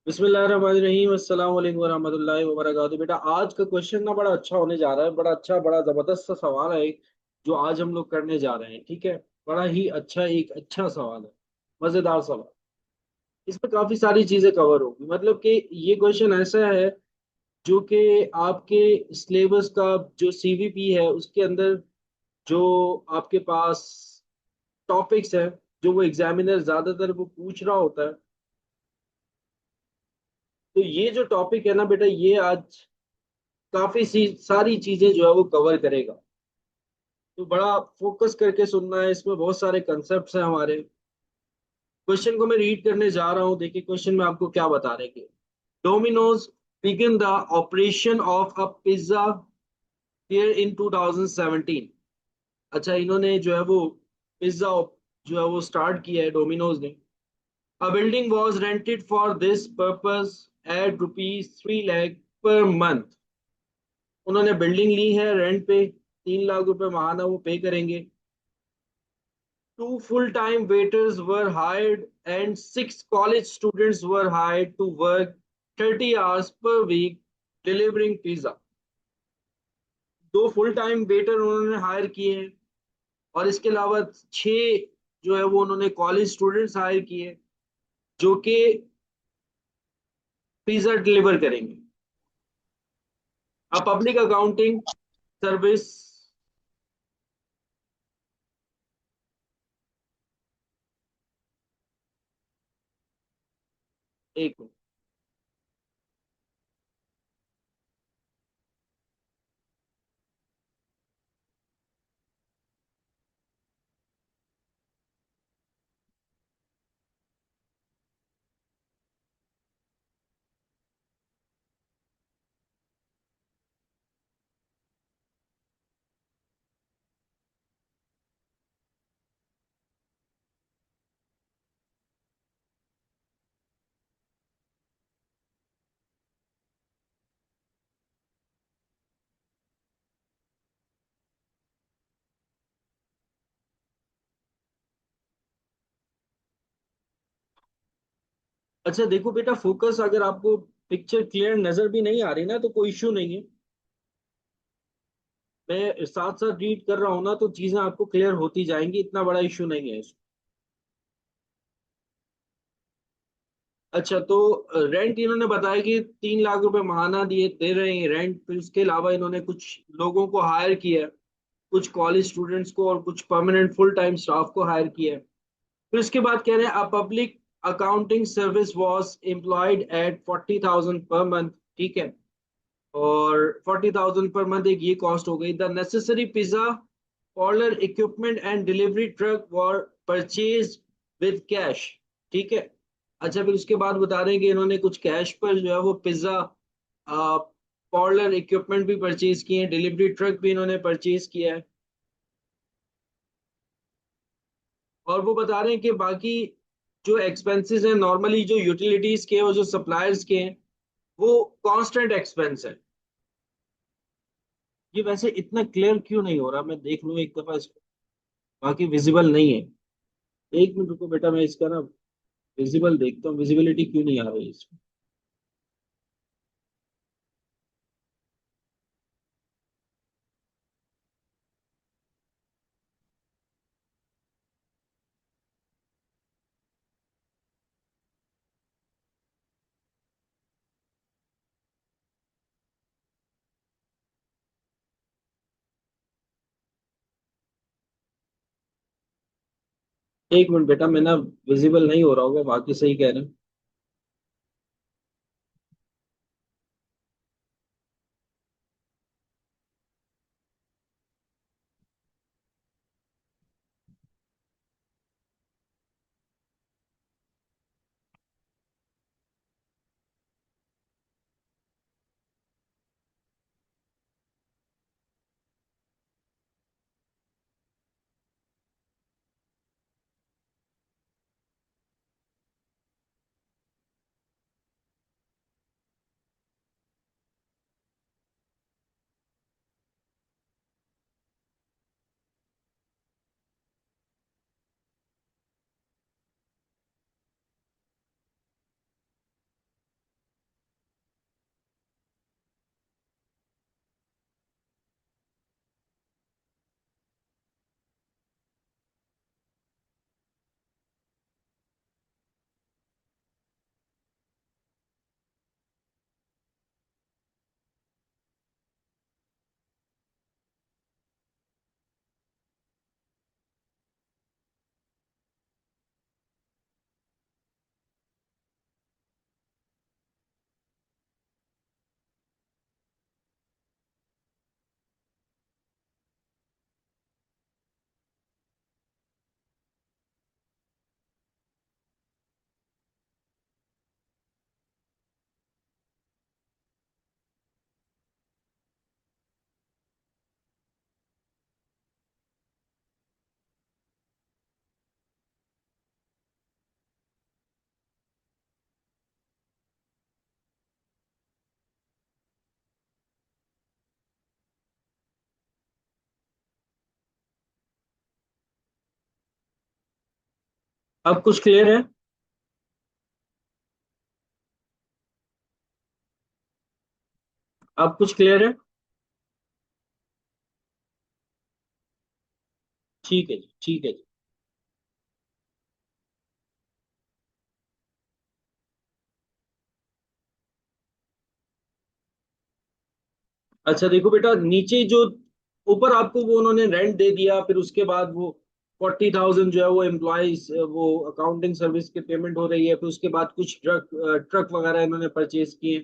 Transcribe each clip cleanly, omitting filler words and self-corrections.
बिस्मिल्लाहिर्रहमानिर्रहीम अस्सलाम वालेकुम वरहमतुल्लाहि वबरकातुहू। बेटा आज का क्वेश्चन ना बड़ा अच्छा होने जा रहा है। बड़ा अच्छा बड़ा जबरदस्त सा सवाल है एक, जो आज हम लोग करने जा रहे हैं। ठीक है, बड़ा ही अच्छा, एक अच्छा सवाल है, मजेदार सवाल। इसमें काफी सारी चीजें कवर होगी। मतलब कि ये क्वेश्चन ऐसा है जो कि आपके सिलेबस का, जो सीवीपी है उसके अंदर, जो आपके पास टॉपिक्स है, जो वो एग्जामिनर ज्यादातर वो पूछ रहा होता है। तो ये जो टॉपिक है ना बेटा, ये आज काफी सारी चीजें जो है वो कवर करेगा। तो बड़ा फोकस करके सुनना है, इसमें बहुत सारे कंसेप्ट्स हैं हमारे। क्वेश्चन को मैं रीड करने जा रहा हूँ। देखिए क्वेश्चन में आपको क्या बता रहे हैं। Domino's begin the operation of a pizza here in 2017। अच्छा, इन्होंने जो है वो पिज्जा जो है वो स्टार्ट किया है डोमिनोज ने। A building was rented for this purpose at ₹3 lakh per month. उन्होंने बिल्डिंग ली है रेंट पे, 3 लाख रुपए महाना वो पे करेंगे। Two full-time waiters were hired and 6 college students were hired to work 30 hours per week delivering pizza. 2 full time waiter उन्होंने higher किए हैं, और इसके अलावा 6 जो है वो उन्होंने कॉलेज स्टूडेंट्स हायर किए, जो कि पिज्जा डिलीवर करेंगे। अब पब्लिक अकाउंटिंग सर्विस। एक मिनट। अच्छा देखो बेटा, फोकस, अगर आपको पिक्चर क्लियर नजर भी नहीं आ रही ना तो कोई इश्यू नहीं है। मैं साथ साथ रीड कर रहा हूँ ना, तो चीजें आपको क्लियर होती जाएंगी, इतना बड़ा इशू नहीं है। अच्छा, तो रेंट इन्होंने बताया कि 3 लाख रुपए महाना दिए दे रहे हैं रेंट। फिर उसके अलावा इन्होंने कुछ लोगों को हायर किया है, कुछ कॉलेज स्टूडेंट्स को और कुछ परमानेंट फुल टाइम स्टाफ को हायर किया है। फिर उसके बाद कह रहे हैं a public accounting service was employed at 40,000 per month. ठीक है, और 40,000 पर मंथ एक ये कॉस्ट हो गई। The necessary pizza parlour equipment and delivery truck were purchase with cash. ठीक है। अच्छा, फिर उसके बाद बता रहे हैं कि इन्होंने कुछ कैश पर जो है वो पिज्जा पार्लर इक्विपमेंट भी परचेज किए हैं, डिलीवरी ट्रक भी इन्होंने परचेज किया है। और वो बता रहे हैं कि बाकी जो एक्सपेंसेस हैं नॉर्मली, जो यूटिलिटीज के और जो सप्लायर्स के हैं, वो कांस्टेंट एक्सपेंस है। ये वैसे इतना क्लियर क्यों नहीं हो रहा, मैं देख लूँ एक दफा इसको। बाकी विजिबल नहीं है। एक मिनट रुको बेटा, मैं इसका ना विजिबल देखता हूँ, विजिबिलिटी क्यों नहीं आ रही है इसमें। एक मिनट बेटा, मैं ना विजिबल नहीं हो रहा होगा, बाकी सही कह रहे हैं। अब कुछ क्लियर है? अब कुछ क्लियर है? ठीक है जी, ठीक है जी। अच्छा देखो बेटा, नीचे जो ऊपर आपको वो उन्होंने रेंट दे दिया, फिर उसके बाद वो 40,000 जो है वो एम्प्लॉयज वो अकाउंटिंग सर्विस की पेमेंट हो रही है, फिर उसके बाद कुछ ट्रक ट्रक वगैरह इन्होंने परचेज किए।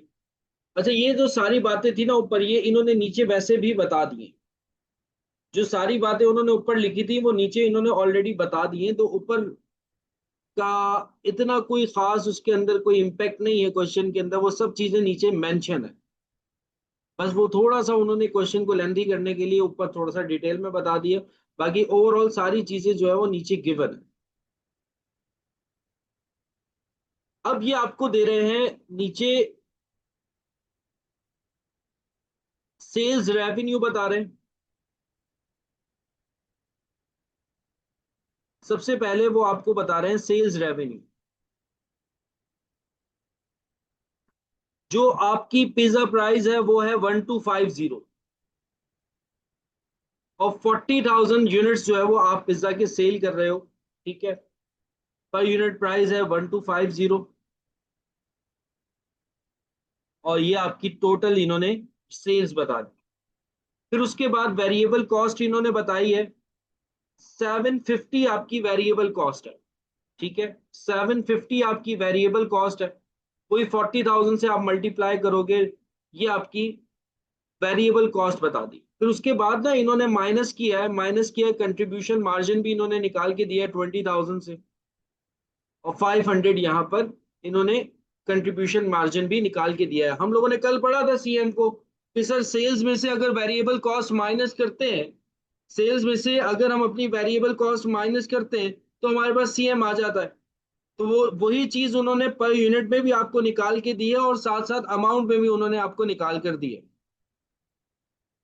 अच्छा, ये जो सारी बातें थी ना ऊपर, ये इन्होंने नीचे वैसे भी बता दिए। जो सारी बातें उन्होंने ऊपर लिखी थी वो नीचे इन्होंने ऑलरेडी बता दी हैं, तो ऊपर का इतना कोई खास उसके अंदर कोई इम्पैक्ट नहीं है क्वेश्चन के अंदर, वो सब चीजें नीचे मेंशन है। बस वो थोड़ा सा उन्होंने क्वेश्चन को लेंदी करने के लिए ऊपर थोड़ा सा डिटेल में बता दिया। बाकी ओवरऑल सारी चीजें जो है वो नीचे गिवन है। अब ये आपको दे रहे हैं नीचे, सेल्स रेवेन्यू बता रहे हैं। सबसे पहले वो आपको बता रहे हैं सेल्स रेवेन्यू। जो आपकी पिज्जा प्राइस है वो है 1250, और 40,000 यूनिट्स जो है वो आप पिज्जा के सेल कर रहे हो। ठीक है, पर यूनिट प्राइस है 1250, और ये आपकी टोटल इन्होंने सेल्स बता दी। फिर उसके बाद वेरिएबल कॉस्ट इन्होंने बताई है 750, आपकी वेरिएबल कॉस्ट है। ठीक है, 750 आपकी वेरिएबल कॉस्ट है। कोई 40,000 से आप मल्टीप्लाई करोगे, ये आपकी वेरिएबल कॉस्ट बता दी। फिर उसके बाद ना इन्होंने माइनस किया है, माइनस किया है कंट्रीब्यूशन मार्जिन भी इन्होंने निकाल के दिया है 20,000 से, और 500 यहाँ पर इन्होंने कंट्रीब्यूशन मार्जिन भी निकाल के दिया है। हम लोगों ने कल पढ़ा था सीएम को कि सर सेल्स में से अगर वेरिएबल कॉस्ट माइनस करते हैं, सेल्स में से अगर हम अपनी वेरिएबल कॉस्ट माइनस करते हैं तो हमारे पास सीएम आ जाता है। तो वो वही चीज उन्होंने पर यूनिट में भी आपको निकाल के दी है, और साथ साथ अमाउंट में भी उन्होंने आपको निकाल कर दी है।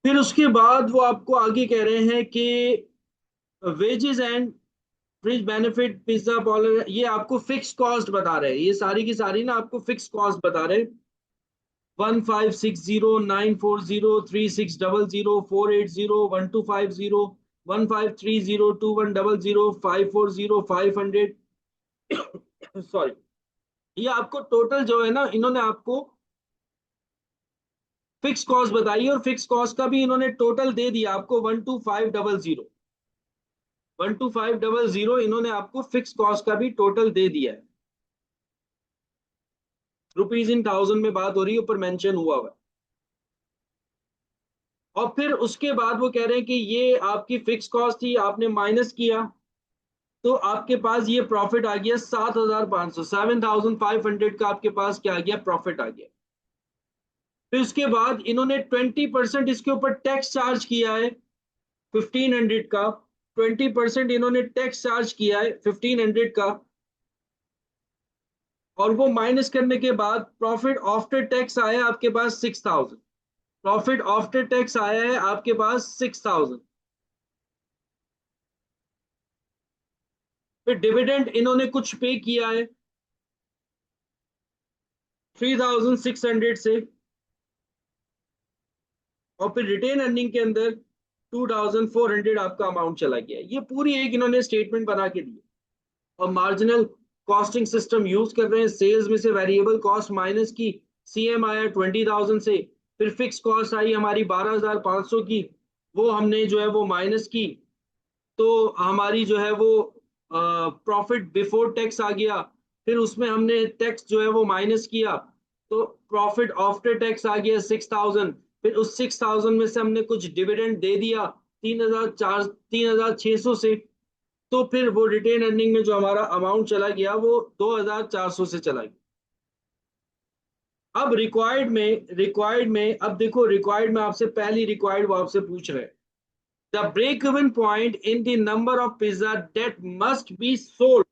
फिर उसके बाद वो आपको आगे कह रहे हैं कि wages and fringe benefit pizza parlour, ये आपको फिक्स कॉस्ट बता रहे हैं, ये सारी की सारी ना आपको फिक्स कॉस्ट बता रहे हैं। 1560 940 36000 480 1250 1530 2100 540 सॉरी। ये आपको टोटल जो है ना, इन्होंने आपको फिक्स कॉस्ट बताई, और फिक्स कॉस्ट का भी इन्होंने टोटल दे दिया आपको 12500। 12500 इन्होंने आपको फिक्स कॉस्ट का भी टोटल दे दिया है। रुपीज इन थाउजेंड में बात हो रही है, ऊपर मेंशन हुआ हुआ है। और फिर उसके बाद वो कह रहे हैं कि ये आपकी फिक्स कॉस्ट थी, आपने माइनस किया, तो आपके पास ये प्रॉफिट आ गया 7,500, 7,500 का आपके पास क्या आ गया, प्रॉफिट आ गया। फिर उसके बाद इन्होंने 20% इसके ऊपर टैक्स चार्ज किया है 1,500 का। 20% इन्होंने टैक्स चार्ज किया है 1,500 का, और वो माइनस करने के बाद प्रॉफिट आफ्टर टैक्स आया आपके पास 6,000। प्रॉफिट आफ्टर टैक्स आया है आपके पास 6,000। फिर डिविडेंड इन्होंने कुछ पे किया है 3,600 से, और फिर रिटेन अर्निंग के अंदर 2,400 आपका अमाउंट चला गया। ये पूरी एक इन्होंने स्टेटमेंट बना के दी। और मार्जिनल कॉस्टिंग सिस्टम यूज कर रहे हैं, सेल्स में से वेरिएबल कॉस्ट माइनस की, सीएम आया 20,000 से, फिर फिक्स कॉस्ट आई हमारी 12,500 की, वो हमने जो है वो माइनस की, तो हमारी जो है वो प्रॉफिट बिफोर टैक्स आ गया। फिर उसमें हमने टैक्स जो है वो माइनस किया, तो प्रॉफिट आफ्टर टैक्स आ गया 6,000। फिर उस 6,000 में से हमने कुछ डिविडेंड दे दिया 3,600 से, तो फिर वो रिटेन अर्निंग में जो हमारा अमाउंट चला गया वो 2,400 से चला गया। अब रिक्वायर्ड में अब देखो, रिक्वायर्ड में आपसे पहली रिक्वायर्ड वो आपसे पूछ रहे हैं the break even point in the number of pizza that must be sold.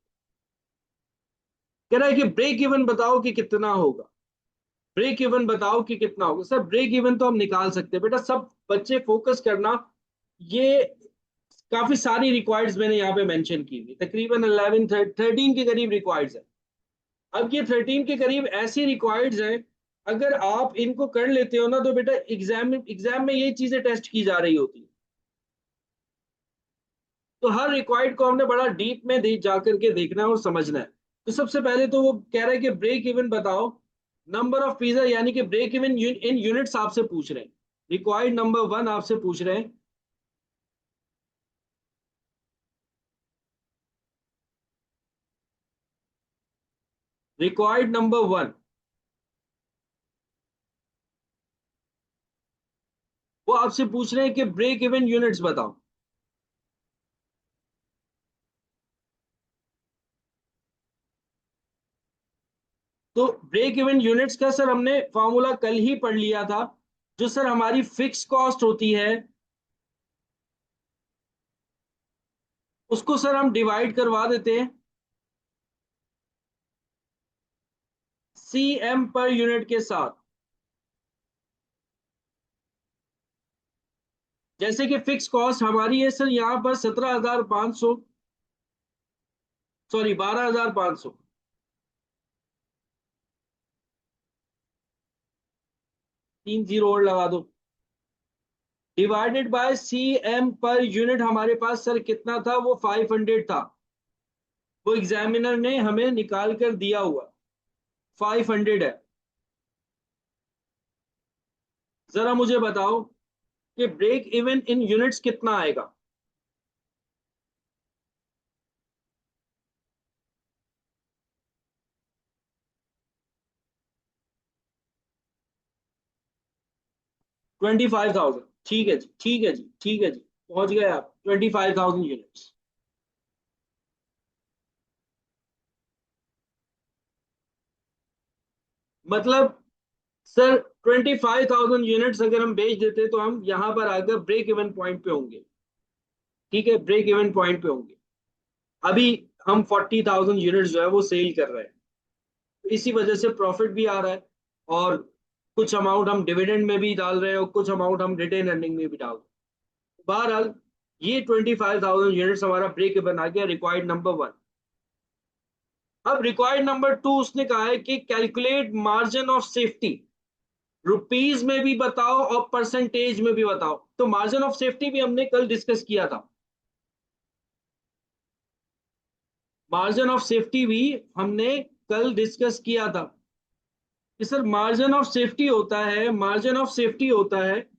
कह रहा है कि ब्रेक इवन बताओ कि कितना होगा। ब्रेक इवन बताओ कि कितना होगा। सर ब्रेक इवन तो हम निकाल सकते हैं बेटा, सब बच्चे फोकस करना। ये काफी सारी रिक्वायर्ड्स मैंने यहाँ पे मेंशन की हुई, तकरीबन 11 13 के करीब रिक्वायर्ड्स है। अब ये 13 के करीब ऐसी रिक्वायर्ड्स हैं, अगर आप इनको कर लेते हो ना तो बेटा एग्जाम में ये चीजें टेस्ट की जा रही होती है। तो हर रिक्वायर्ड को हमने बड़ा डीप में जा करके देखना है और समझना है। तो सबसे पहले तो वो कह रहा है कि ब्रेक इवन बताओ, नंबर ऑफ पिज्जा, यानी कि ब्रेक इवन इन यूनिट्स आपसे पूछ रहे हैं। रिक्वायर्ड नंबर वन आपसे पूछ रहे हैं। रिक्वायर्ड नंबर वन, वो आपसे पूछ रहे हैं कि ब्रेक इवन यूनिट्स बताओ। तो ब्रेक इवन यूनिट्स का सर हमने फॉर्मूला कल ही पढ़ लिया था। जो सर हमारी फिक्स कॉस्ट होती है, उसको सर हम डिवाइड करवा देते हैं सी एम पर यूनिट के साथ। जैसे कि फिक्स कॉस्ट हमारी है सर यहाँ पर 17,500, सॉरी 12,500, 3 जीरो और लगा दो, divided by C M per unit. हमारे पास सर कितना था, वो 500 था। वो एग्जामिनर ने हमें निकाल कर दिया हुआ 500 है। जरा मुझे बताओ कि ब्रेक इवन इन यूनिट्स कितना आएगा। ट्वेंटी फाइव थाउजेंड ठीक है जी, ठीक है जी, ठीक है जी, पहुंच गए आप 25,000 यूनिट्स। मतलब सर 25,000 यूनिट्स अगर हम बेच देते तो हम यहां पर आकर ब्रेक इवन पॉइंट पे होंगे। ठीक है, ब्रेक इवन पॉइंट पे होंगे। अभी हम 40,000 यूनिट्स जो है वो सेल कर रहे हैं, तो इसी वजह से प्रॉफिट भी आ रहा है, और कुछ अमाउंट हम डिविडेंड में भी डाल रहे हैं और कुछ अमाउंट हम रिटेन अर्निंग में भी डाल रहे हैं। बहरहाल ये 25,000 यूनिट्स हमारा ब्रेक इवन आ गया, रिक्वायर्ड नंबर वन। अब रिक्वायर्ड नंबर टू उसने कहा है कि calculate margin of safety, rupees में भी बताओ और परसेंटेज में भी बताओ। तो मार्जिन ऑफ सेफ्टी भी हमने कल डिस्कस किया था। मार्जिन ऑफ सेफ्टी भी हमने कल डिस्कस किया था कि सर मार्जिन ऑफ सेफ्टी होता है, मार्जिन ऑफ सेफ्टी होता है,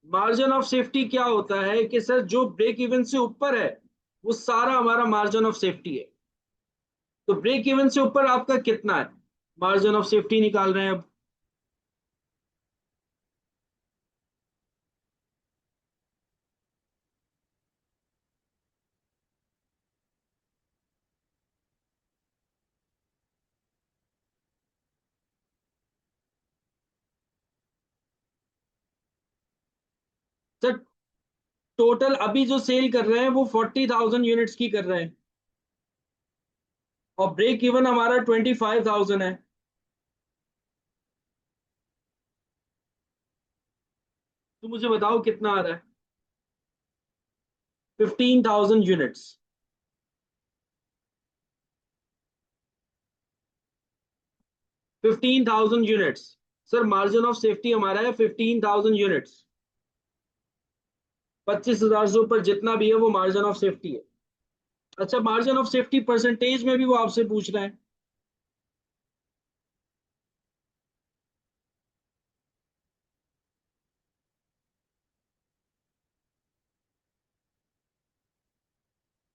मार्जिन ऑफ सेफ्टी क्या होता है कि सर जो ब्रेक इवन से ऊपर है वो सारा हमारा मार्जिन ऑफ सेफ्टी है। तो ब्रेक इवन से ऊपर आपका कितना है, मार्जिन ऑफ सेफ्टी निकाल रहे हैं अब। सर टोटल अभी जो सेल कर रहे हैं वो 40,000 यूनिट्स की कर रहे हैं, और ब्रेक इवन हमारा 25,000 है। तो मुझे बताओ कितना आ रहा है, 15,000 units. 15,000 units, sir margin of safety हमारा है 15,000 यूनिट्स। 25,000 से ऊपर जितना भी है वो मार्जिन ऑफ सेफ्टी है। अच्छा, मार्जिन ऑफ सेफ्टी परसेंटेज में भी वो आपसे पूछ रहा है।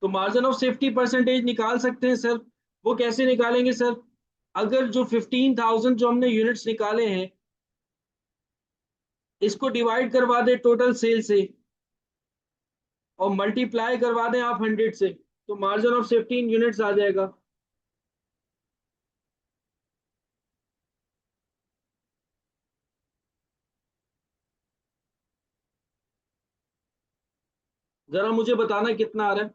तो मार्जिन ऑफ सेफ्टी परसेंटेज निकाल सकते हैं सर। वो कैसे निकालेंगे सर, अगर जो 15,000 जो हमने यूनिट्स निकाले हैं, इसको डिवाइड करवा दे टोटल सेल से और मल्टीप्लाई करवा दें आप 100 से, तो margin of safety in units आ जाएगा। जरा मुझे बताना कितना आ रहा है।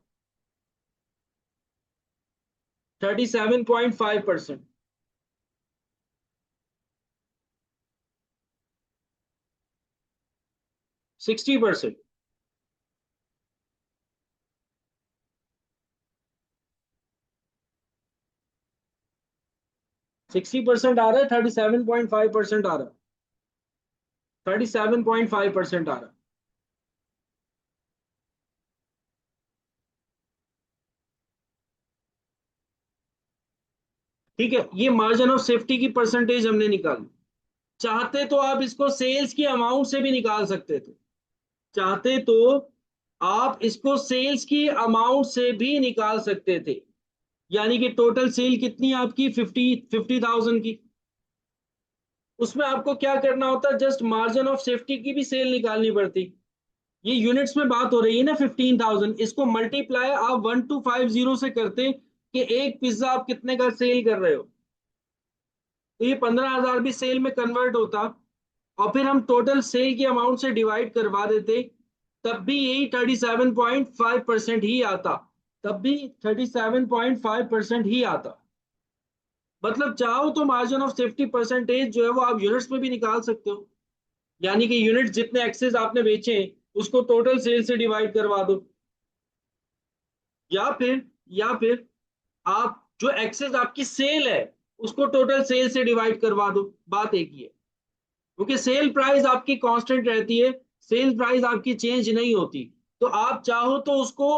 37.5%। 60%। 60% आ रहा है, 37.5% आ रहा है, 37.5% आ रहा है। ठीक है, ये मार्जिन ऑफ सेफ्टी की परसेंटेज हमने निकाली। चाहते तो आप इसको सेल्स की अमाउंट से भी निकाल सकते थे, चाहते तो आप इसको सेल्स की अमाउंट से भी निकाल सकते थे। यानी कि टोटल सेल कितनी है आपकी, 50,000 की। उसमें आपको क्या करना होता है, जस्ट मार्जिन ऑफ सेफ्टी की भी सेल निकालनी पड़ती। ये यूनिट्स में बात हो रही है ना, 15,000, इसको मल्टीप्लाई आप 1250 से करते कि एक पिज्जा आप कितने का सेल कर रहे हो, तो ये 15,000 भी सेल में कन्वर्ट होता। और फिर हम टोटल सेल की अमाउंट से डिवाइड करवा देते, तब भी यही 37.5% ही आता, तब भी 37.5% ही आता। मतलब चाहो तो मार्जिन ऑफ सेफ्टी परसेंटेज जो है वो आप यूनिट्स में भी निकाल सकते हो। यानी कि यूनिट जितने एक्सेस आपने बेचे उसको टोटल सेल से डिवाइड करवा दो, या फिर आप जो एक्सेस आपकी सेल है उसको टोटल सेल से डिवाइड करवा दो, बात एक ही है। क्योंकि सेल प्राइस आपकी कांस्टेंट रहती है, सेल प्राइस आपकी चेंज नहीं होती। तो आप चाहो तो उसको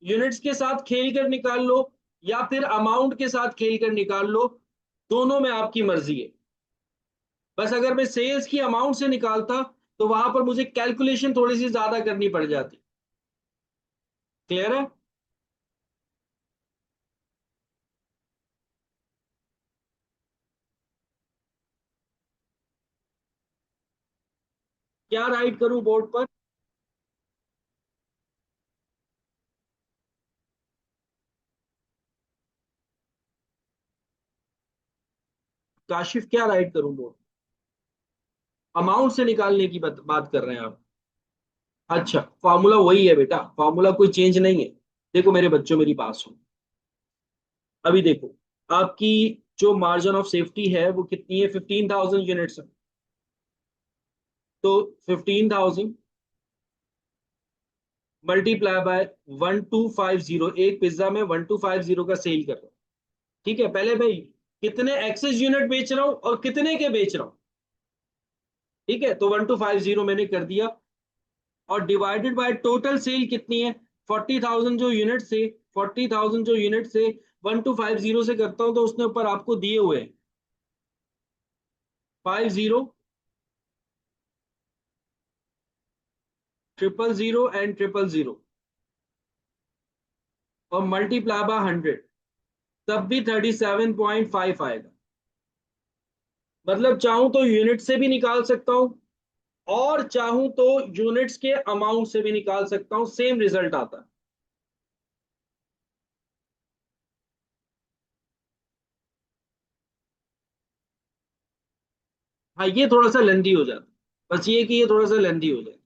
यूनिट्स के साथ खेल कर निकाल लो, या फिर अमाउंट के साथ खेल कर निकाल लो, दोनों में आपकी मर्जी है। बस अगर मैं सेल्स की अमाउंट से निकालता तो वहां पर मुझे कैलकुलेशन थोड़ी सी ज्यादा करनी पड़ जाती। क्लियर है? क्या राइट करूं बोर्ड पर? काशिफ क्या राइट करूं बोर्ड? अमाउंट से निकालने की बात कर रहे हैं आप? अच्छा, फॉर्मूला वही है बेटा, फॉर्मूला कोई चेंज नहीं है। देखो मेरे बच्चों, मेरी बात सुनो। अभी देखो, आपकी जो मार्जिन ऑफ सेफ्टी है वो कितनी है, 15,000 यूनिट्स। तो 15,000 मल्टीप्लाई बाय 1250, एक पिज्जा में 1250 का सेल कर रहा हूं। ठीक है, पहले भाई कितने एक्सेस यूनिट बेच रहा हूं और कितने के बेच रहा हूं। ठीक है, तो 1250 मैंने कर दिया, और डिवाइडेड बाय टोटल सेल कितनी है, 40,000 जो यूनिट से, 40,000 जो यूनिट से 1250 से करता हूं तो उसने ऊपर आपको दिए हुए हैं 50, 000 एंड 000, और मल्टीप्लाई बाय 100, तब भी 37.5 आएगा। मतलब चाहूं तो यूनिट से भी निकाल सकता हूं, और चाहूं तो यूनिट्स के अमाउंट से भी निकाल सकता हूं, सेम रिजल्ट आता है। हाँ, ये थोड़ा सा लेंदी हो जाता है, बस ये कि ये थोड़ा सा लेंदी हो जाए।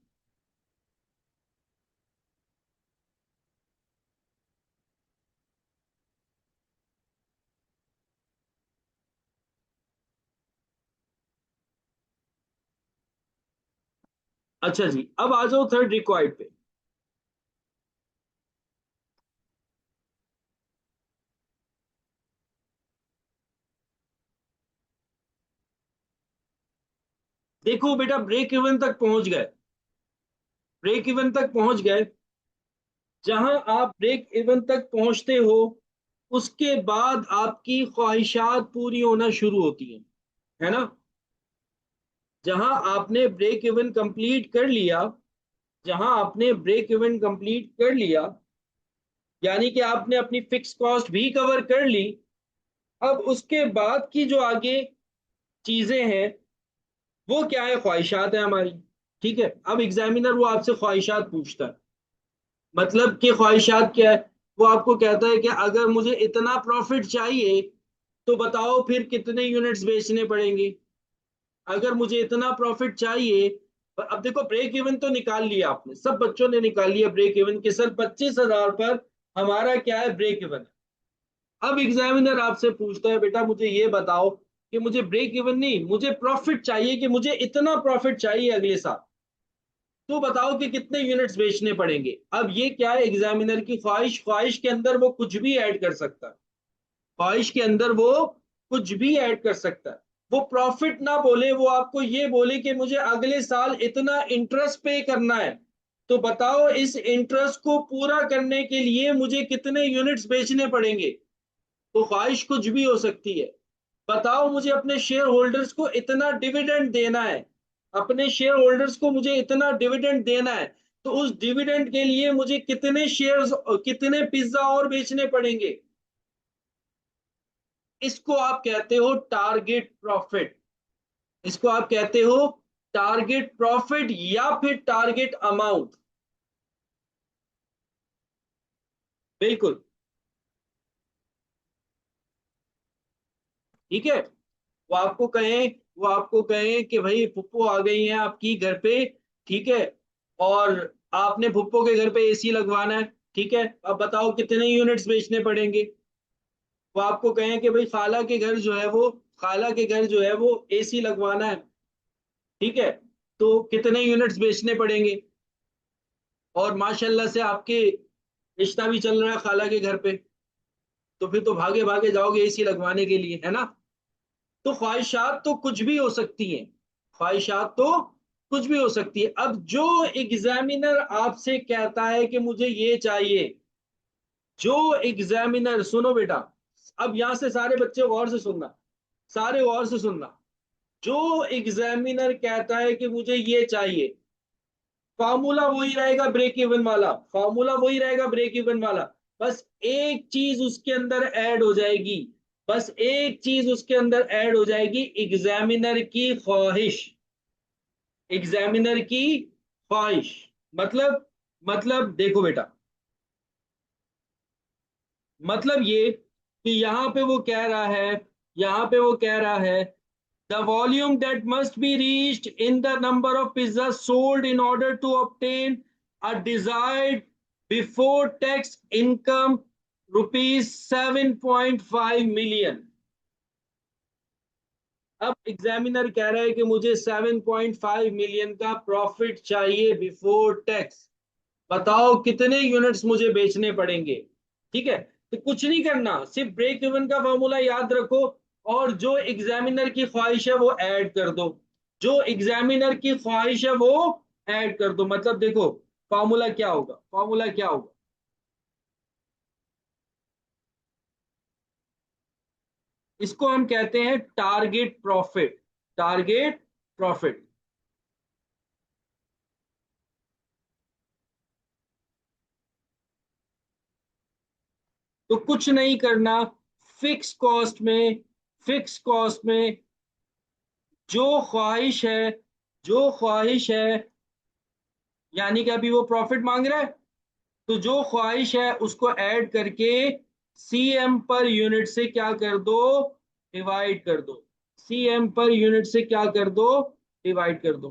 अच्छा जी, अब आ जाओ थर्ड रिक्वायर्ड पे। देखो बेटा, ब्रेक इवन तक पहुंच गए, ब्रेक इवन तक पहुंच गए। जहां आप ब्रेक इवन तक पहुंचते हो, उसके बाद आपकी ख्वाहिशात पूरी होना शुरू होती हैं, है ना। जहां आपने ब्रेक इवन कंप्लीट कर लिया, जहां आपने ब्रेक इवन कंप्लीट कर लिया, यानी कि आपने अपनी फिक्स कॉस्ट भी कवर कर ली, अब उसके बाद की जो आगे चीजें हैं वो क्या है, ख्वाहिशात है हमारी। ठीक है, अब एग्जामिनर वो आपसे ख्वाहिशात पूछता है। मतलब कि ख्वाहिशात क्या है, वो आपको कहता है कि अगर मुझे इतना प्रॉफिट चाहिए तो बताओ फिर कितने यूनिट्स बेचने पड़ेंगे। अगर मुझे इतना प्रॉफिट चाहिए, अब देखो ब्रेक इवन तो निकाल लिया आपने, सब बच्चों ने निकाल लिया ब्रेक इवन कि सर 25,000 पर हमारा क्या है, ब्रेक इवन। अब एग्जामिनर आपसे पूछता है, बेटा मुझे ये बताओ कि मुझे ब्रेक इवन नहीं, मुझे प्रॉफिट चाहिए, कि मुझे इतना प्रॉफिट चाहिए अगले साल, तो बताओ कि कितने यूनिट्स बेचने पड़ेंगे। अब ये क्या है, एग्जामिनर की ख्वाहिश, ख्वाहिश के अंदर वो कुछ भी ऐड कर सकता है, ख्वाहिश के अंदर वो कुछ भी ऐड कर सकता है। वो प्रॉफिट ना बोले, वो आपको ये बोले कि मुझे अगले साल इतना इंटरेस्ट पे करना है, तो बताओ इस इंटरेस्ट को पूरा करने के लिए मुझे कितने यूनिट्स बेचने पड़ेंगे। तो ख्वाहिश कुछ भी हो सकती है। बताओ मुझे अपने शेयर होल्डर्स को इतना डिविडेंड देना है, अपने शेयर होल्डर्स को मुझे इतना डिविडेंड देना है, तो उस डिविडेंड के लिए मुझे कितने शेयर्स, कितने पिज्जा और बेचने पड़ेंगे। इसको आप कहते हो टारगेट प्रॉफिट। इसको आप कहते हो टारगेट प्रॉफिट या फिर टारगेट अमाउंट। बिल्कुल। ठीक है। वो आपको कहें कि भाई पुप्पो आ गई है आपकी घर पे, ठीक है, और आपने पुप्पो के घर पे एसी लगवाना है, ठीक है, अब बताओ कितने यूनिट्स बेचने पड़ेंगे। वो आपको कहें कि भाई खाला के घर जो है वो एसी लगवाना है, ठीक है, तो कितने यूनिट्स बेचने पड़ेंगे। और माशाल्लाह से आपके रिश्ता भी चल रहा है खाला के घर पे, तो फिर तो भागे भागे जाओगे एसी लगवाने के लिए, है ना। तो ख्वाहिशात तो कुछ भी हो सकती हैं। ख्वाहिशात तो कुछ भी हो सकती है। अब जो एग्जामिनर आपसे कहता है कि मुझे ये चाहिए, जो एग्जामिनर, सुनो बेटा, अब यहां से सारे बच्चे गौर से सुनना, सारे गौर से सुनना। जो एग्जामिनर कहता है कि मुझे ये चाहिए, फॉर्मूला वही रहेगा ब्रेक इवन वाला, फॉर्मूला वही रहेगा ब्रेक इवन वाला। बस एक चीज उसके अंदर ऐड हो जाएगी, बस एक चीज उसके अंदर ऐड हो जाएगी, एग्जामिनर की ख्वाहिश। एग्जामिनर की ख्वाहिश मतलब देखो बेटा, मतलब ये कि यहां पे वो कह रहा है, यहां पे वो कह रहा है the volume that must be reached in the number of pizzas sold in order to obtain a desired before tax income rupees 7.5 million। अब एग्जामिनर कह रहा है कि मुझे 7.5 मिलियन का प्रॉफिट चाहिए बिफोर टैक्स। बताओ कितने यूनिट्स मुझे बेचने पड़ेंगे। ठीक है, तो कुछ नहीं करना, सिर्फ ब्रेक इवन का फॉर्मूला याद रखो, और जो एग्जामिनर की ख्वाहिश है वो ऐड कर दो, जो एग्जामिनर की ख्वाहिश है वो ऐड कर दो। मतलब देखो फॉर्मूला क्या होगा, फॉर्मूला क्या होगा, इसको हम कहते हैं टारगेट प्रॉफिट। Target profit. तो कुछ नहीं करना, फिक्स कॉस्ट में, फिक्स कॉस्ट में जो ख्वाहिश है, जो ख्वाहिश है, यानी कि अभी वो प्रॉफिट मांग रहा है, तो जो ख्वाहिश है उसको ऐड करके सीएम पर यूनिट से क्या कर दो, डिवाइड कर दो। सीएम पर यूनिट से क्या कर दो, डिवाइड कर दो।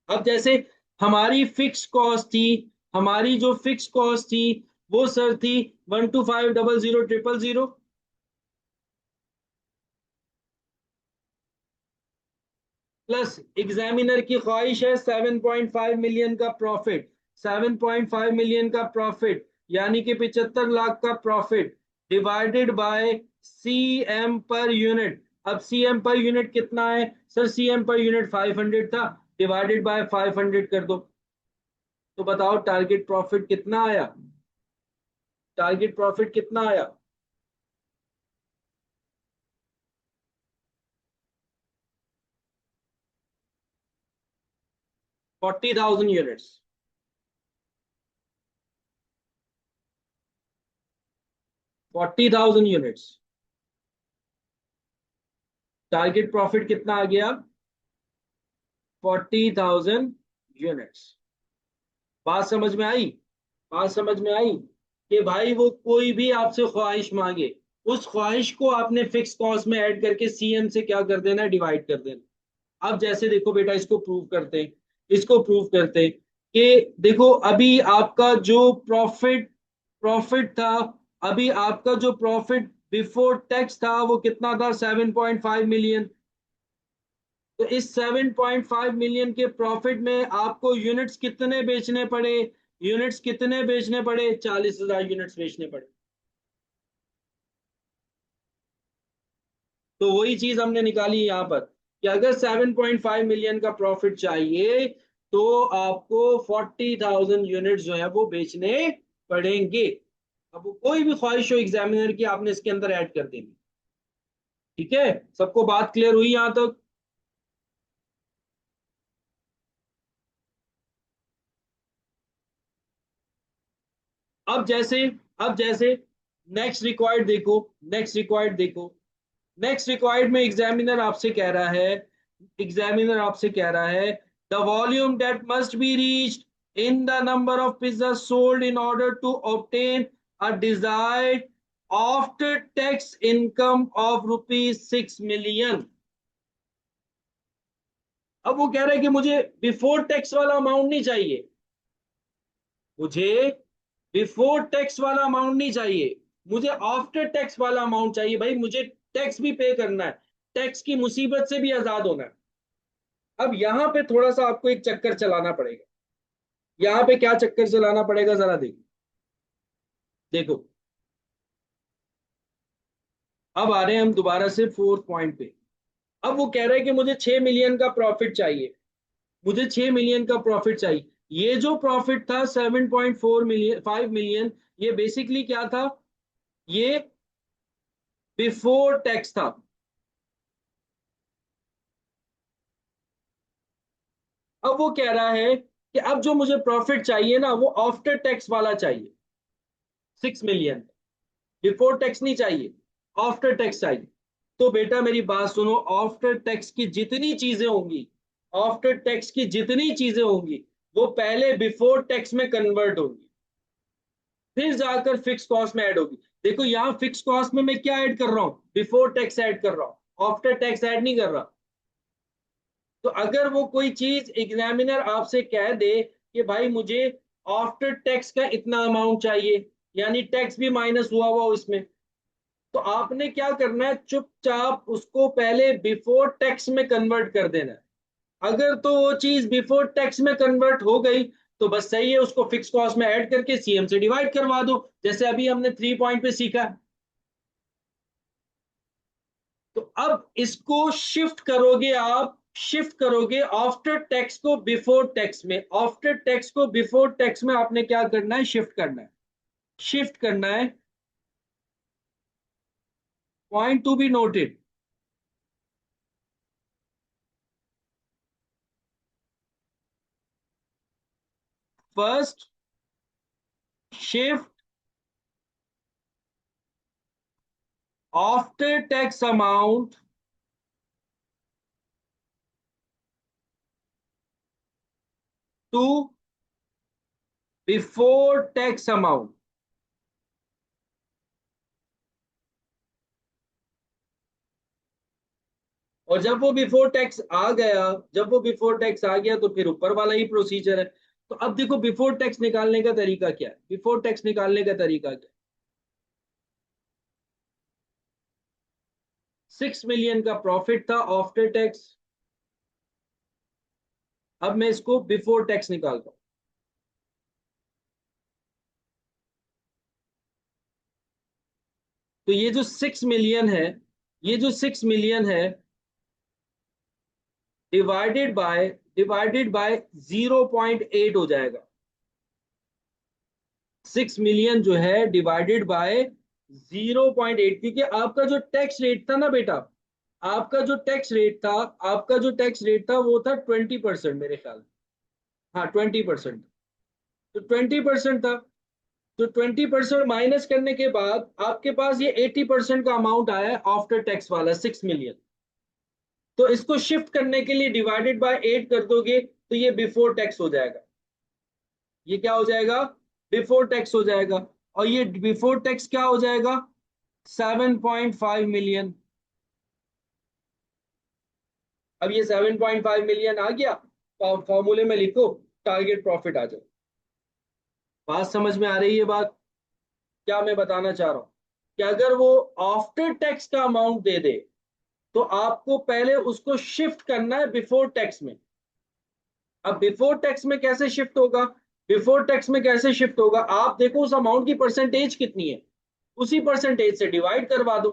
अब जैसे हमारी फिक्स कॉस्ट थी, हमारी जो फिक्स कॉस्ट थी वो सर थी 125000000, प्लस एग्जामिनर की ख्वाहिश है 7.5 मिलियन का प्रॉफिट। 7.5 मिलियन का प्रॉफिट यानी कि 75 लाख का profit, divided by CM per unit. अब सीएम पर यूनिट कितना है सर, सीएम पर यूनिट 500 था, डिवाइडेड बाय 500 कर दो। तो बताओ टारगेट प्रॉफिट कितना आया, टारगेट प्रॉफिट कितना आया। 40,000 यूनिट्स। 40,000 यूनिट्स। टारगेट प्रॉफिट कितना आ गया, 40,000 यूनिट्स। बात समझ में आई, बात समझ में आई कि भाई वो कोई भी आपसे ख्वाहिश मांगे, उस ख्वाहिश को आपने फिक्स कॉस्ट में ऐड करके सीएम से क्या कर देना, डिवाइड कर देना। अब जैसे देखो बेटा, इसको प्रूव करते हैं, इसको प्रूव करते हैं कि देखो अभी आपका जो प्रॉफिट, प्रॉफिट था, अभी आपका जो प्रॉफिट बिफोर टैक्स था वो कितना था, 7.5 मिलियन। तो इस 7.5 मिलियन के प्रॉफिट में आपको यूनिट्स कितने बेचने पड़े, यूनिट्स कितने बेचने पड़े, 40,000 यूनिट्स बेचने पड़े। तो वही चीज हमने निकाली यहाँ पर कि अगर 7.5 मिलियन का प्रॉफिट चाहिए तो आपको 40,000 यूनिट जो है वो बेचने पड़ेंगे। अब वो कोई भी ख्वाहिश हो एग्जामिनर की, आपने इसके अंदर ऐड कर देनी। ठीक है, सबको बात क्लियर हुई यहां तक? अब जैसे अब जैसे नेक्स्ट रिक्वायर्ड देखो, नेक्स्ट रिक्वायर्ड देखो। नेक्स्ट रिक्वायर्ड में एग्जामिनर आपसे कह रहा है the volume that must be reached in the number of pizza sold in order to obtain a desired after tax income of ₹6 million. अब वो कह रहा है कि मुझे बिफोर टैक्स वाला अमाउंट नहीं चाहिए, मुझे बिफोर टैक्स वाला अमाउंट नहीं चाहिए, मुझे आफ्टर टैक्स वाला अमाउंट चाहिए। भाई मुझे टैक्स भी पे करना है, टैक्स की मुसीबत से भी आजाद होना है। अब यहां पे थोड़ा सा आपको एक चक्कर चलाना पड़ेगा। यहां पे क्या चक्कर चलाना पड़ेगा जरा देखो। देखो, अब आ रहे हैं हम दोबारा से फोर्थ पॉइंट पे। अब वो कह रहे हैं कि मुझे 6 मिलियन का प्रॉफिट चाहिए, मुझे 6 मिलियन का प्रॉफिट चाहिए। ये जो प्रॉफिट था 7.4 मिलियन, 5 मिलियन, ये बेसिकली क्या था? ये बिफोर टैक्स था। अब वो कह रहा है कि अब जो मुझे प्रॉफिट चाहिए ना वो आफ्टर टैक्स वाला चाहिए, 6 मिलियन। बिफोर टैक्स नहीं चाहिए, आफ्टर टैक्स चाहिए। तो बेटा मेरी बात सुनो, आफ्टर टैक्स की जितनी चीजें होंगी, आफ्टर टैक्स की जितनी चीजें होंगी वो पहले बिफोर टैक्स में कन्वर्ट होंगी, फिर जाकर फिक्स कॉस्ट में ऐड होगी। देखो यहाँ फिक्स कॉस्ट में मैं क्या ऐड कर रहा हूँ? बिफोर टैक्स ऐड कर रहा हूँ, आफ्टर टैक्स ऐड नहीं कर रहा। तो अगर वो कोई चीज एग्जामिनर आपसे कह दे कि भाई मुझे आफ्टर टैक्स का इतना अमाउंट चाहिए, यानी टैक्स भी माइनस हुआ हुआ इसमें, तो आपने क्या करना है? चुपचाप उसको पहले बिफोर टैक्स में कन्वर्ट कर देना है। अगर तो वो चीज बिफोर टैक्स में कन्वर्ट हो गई तो बस सही है, उसको फिक्स कॉस्ट में ऐड करके सीएम से डिवाइड करवा दो, जैसे अभी हमने 3 पॉइंट पे सीखा। तो अब इसको शिफ्ट करोगे आप, शिफ्ट करोगे आफ्टर टैक्स को बिफोर टैक्स में, आफ्टर टैक्स को बिफोर टैक्स में आपने क्या करना है? शिफ्ट करना है, शिफ्ट करना है। Point to be noted. First, shift after tax amount to before tax amount. और जब वो बिफोर टैक्स आ गया, जब वो बिफोर टैक्स आ गया तो फिर ऊपर वाला ही प्रोसीजर है। तो अब देखो बिफोर टैक्स निकालने का तरीका क्या है? बिफोर टैक्स निकालने का तरीका क्या है? 6 मिलियन का प्रॉफिट था आफ्टर टैक्स। अब मैं इसको बिफोर टैक्स निकालता हूं। तो ये जो 6 मिलियन है, ये जो 6 मिलियन है डिवाइडेड बाय 0.8 हो जाएगा। 6 मिलियन जो है डिवाइडेड बाय 0.8, क्योंकि आपका जो टैक्स रेट था ना बेटा, आपका जो टैक्स रेट था, आपका जो टैक्स रेट था वो था 20% मेरे ख्याल में। हाँ 20%। तो 20% था। तो 20% माइनस करने के बाद आपके पास ये 80% का अमाउंट आया आफ्टर टैक्स वाला 6 मिलियन। तो इसको शिफ्ट करने के लिए डिवाइडेड बाय 8 कर दोगे तो ये बिफोर टैक्स हो जाएगा। ये क्या हो जाएगा? बिफोर टैक्स हो जाएगा। और ये बिफोर टैक्स क्या हो जाएगा? 7.5 मिलियन। अब ये 7.5 मिलियन आ गया, फॉर्मूले में लिखो, टारगेट प्रॉफिट आ जाए। बात समझ में आ रही है बात? क्या मैं बताना चाह रहा हूं कि अगर वो आफ्टर टैक्स का अमाउंट दे दे तो आपको पहले उसको शिफ्ट करना है बिफोर टैक्स में। अब बिफोर टैक्स में कैसे शिफ्ट होगा? बिफोर टैक्स में कैसे शिफ्ट होगा? आप देखो उस अमाउंट की परसेंटेज कितनी है, उसी परसेंटेज से डिवाइड करवा दो।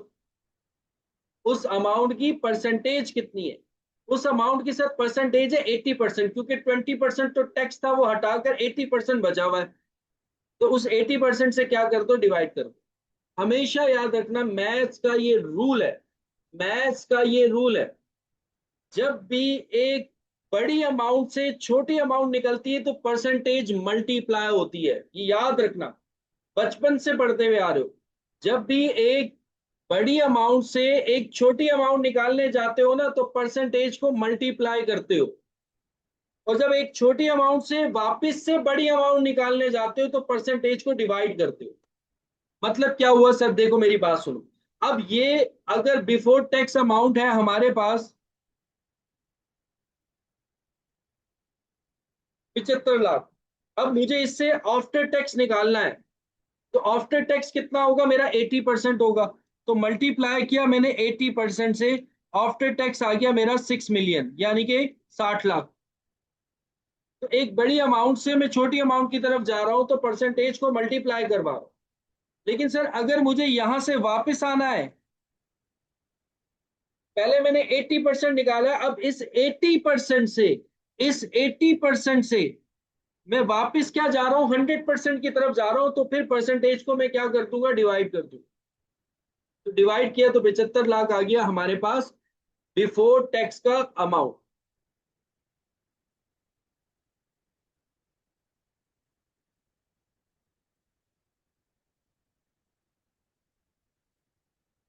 उस अमाउंट की परसेंटेज कितनी है। उस अमाउंट के साथ परसेंटेज है 80%, क्योंकि 20% तो टैक्स था वो हटाकर 80% बचा हुआ है। तो उस 80% से क्या कर दो, डिवाइड कर दो। हमेशा याद रखना, मैथ्स का ये रूल है, मैथ्स का ये रूल है, जब भी एक बड़ी अमाउंट से छोटी अमाउंट निकलती है तो परसेंटेज मल्टीप्लाई होती है, ये याद रखना, बचपन से पढ़ते हुए आ रहे हो। जब भी एक बड़ी अमाउंट से एक छोटी अमाउंट निकालने जाते हो ना, तो परसेंटेज को मल्टीप्लाई करते हो। और जब एक छोटी अमाउंट से वापस से बड़ी अमाउंट निकालने जाते हो तो परसेंटेज को डिवाइड करते हो। मतलब क्या हुआ सर, देखो मेरी बात सुनो। अब ये अगर बिफोर टैक्स अमाउंट है हमारे पास 75 लाख, अब मुझे इससे आफ्टर टैक्स निकालना है। तो आफ्टर टैक्स कितना होगा मेरा, 80% होगा। तो मल्टीप्लाई किया मैंने 80% से, आफ्टर टैक्स आ गया मेरा 6 मिलियन, यानी कि 60 लाख। तो एक बड़ी अमाउंट से मैं छोटी अमाउंट की तरफ जा रहा हूं तो परसेंटेज को मल्टीप्लाई करवा रहा हूं। लेकिन सर अगर मुझे यहां से वापस आना है, पहले मैंने 80% निकाला, अब इस 80% से, इस 80% से मैं वापस क्या जा रहा हूं, 100% की तरफ जा रहा हूं, तो फिर परसेंटेज को मैं क्या कर दूंगा, डिवाइड कर दूंगा। तो डिवाइड किया तो 75 लाख आ गया हमारे पास बिफोर टैक्स का अमाउंट।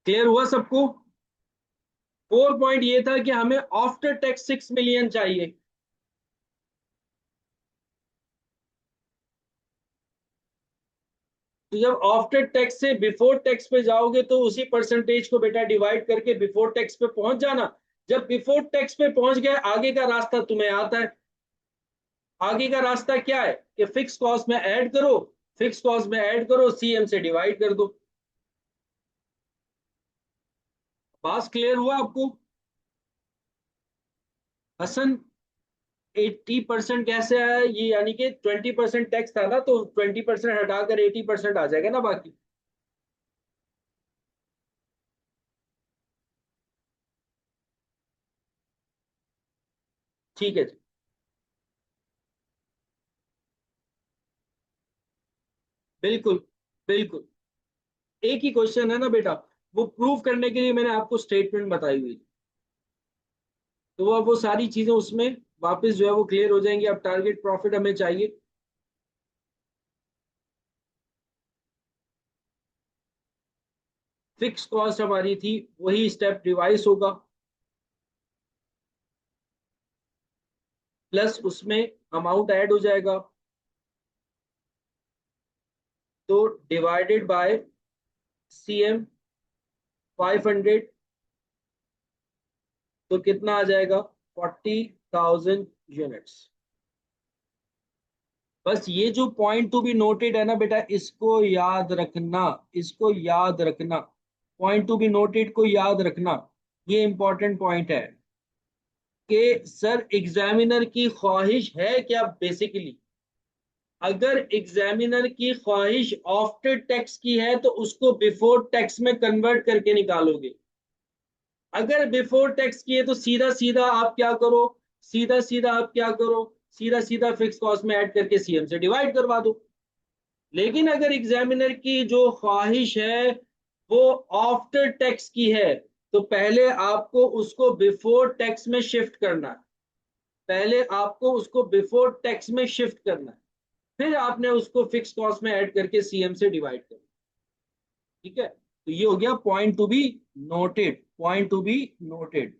क्लियर हुआ सबको। 4 पॉइंट ये था कि हमें आफ्टर टैक्स 6 मिलियन चाहिए। तो जब आफ्टर टैक्स से बिफोर टैक्स पे जाओगे तो उसी परसेंटेज को बेटा डिवाइड करके बिफोर टैक्स पे पहुंच जाना। जब बिफोर टैक्स पे पहुंच गए, आगे का रास्ता तुम्हें आता है। आगे का रास्ता क्या है कि फिक्स कॉस्ट में ऐड करो, फिक्स कॉस्ट में ऐड करो, सीएम से डिवाइड कर दो। पास क्लियर हुआ आपको। हसन, 80% कैसे आया ये, यानी कि 20% टैक्स था ना, तो 20% हटाकर 80% आ जाएगा ना बाकी। ठीक है जी। बिल्कुल, बिल्कुल। एक ही क्वेश्चन है ना बेटा, वो प्रूव करने के लिए मैंने आपको स्टेटमेंट बताई हुई। तो अब वो सारी चीजें उसमें वापस जो है वो क्लियर हो जाएंगी। अब टारगेट प्रॉफिट हमें चाहिए। फिक्स कॉस्ट हमारी थी, वही स्टेप रिवाइज होगा, प्लस उसमें अमाउंट ऐड हो जाएगा, तो डिवाइडेड बाय सीएम 500, तो कितना आ जाएगा, 40,000 यूनिट्स। बस ये जो पॉइंट टू बी नोटेड है ना बेटा, इसको याद रखना, इसको याद रखना। पॉइंट टू बी नोटेड को याद रखना। ये इंपॉर्टेंट पॉइंट है कि सर एग्जामिनर की ख्वाहिश है क्या, बेसिकली अगर एग्जामिनर की ख्वाहिश आफ्टर टैक्स की है तो उसको बिफोर टैक्स में कन्वर्ट करके निकालोगे। अगर बिफोर टैक्स की है तो सीधा सीधा आप क्या करो, सीधा सीधा आप क्या करो, सीधा सीधा फिक्स कॉस्ट में ऐड करके सीएम से डिवाइड करवा दो। लेकिन अगर एग्जामिनर की जो ख्वाहिश है वो आफ्टर टैक्स की है, तो पहले आपको उसको बिफोर टैक्स में शिफ्ट करना है। पहले आपको उसको बिफोर टैक्स में शिफ्ट करना है, फिर आपने उसको फिक्स कॉस्ट में ऐड करके सीएम से डिवाइड करना। ठीक है, तो ये हो गया point to be noted, point to be noted.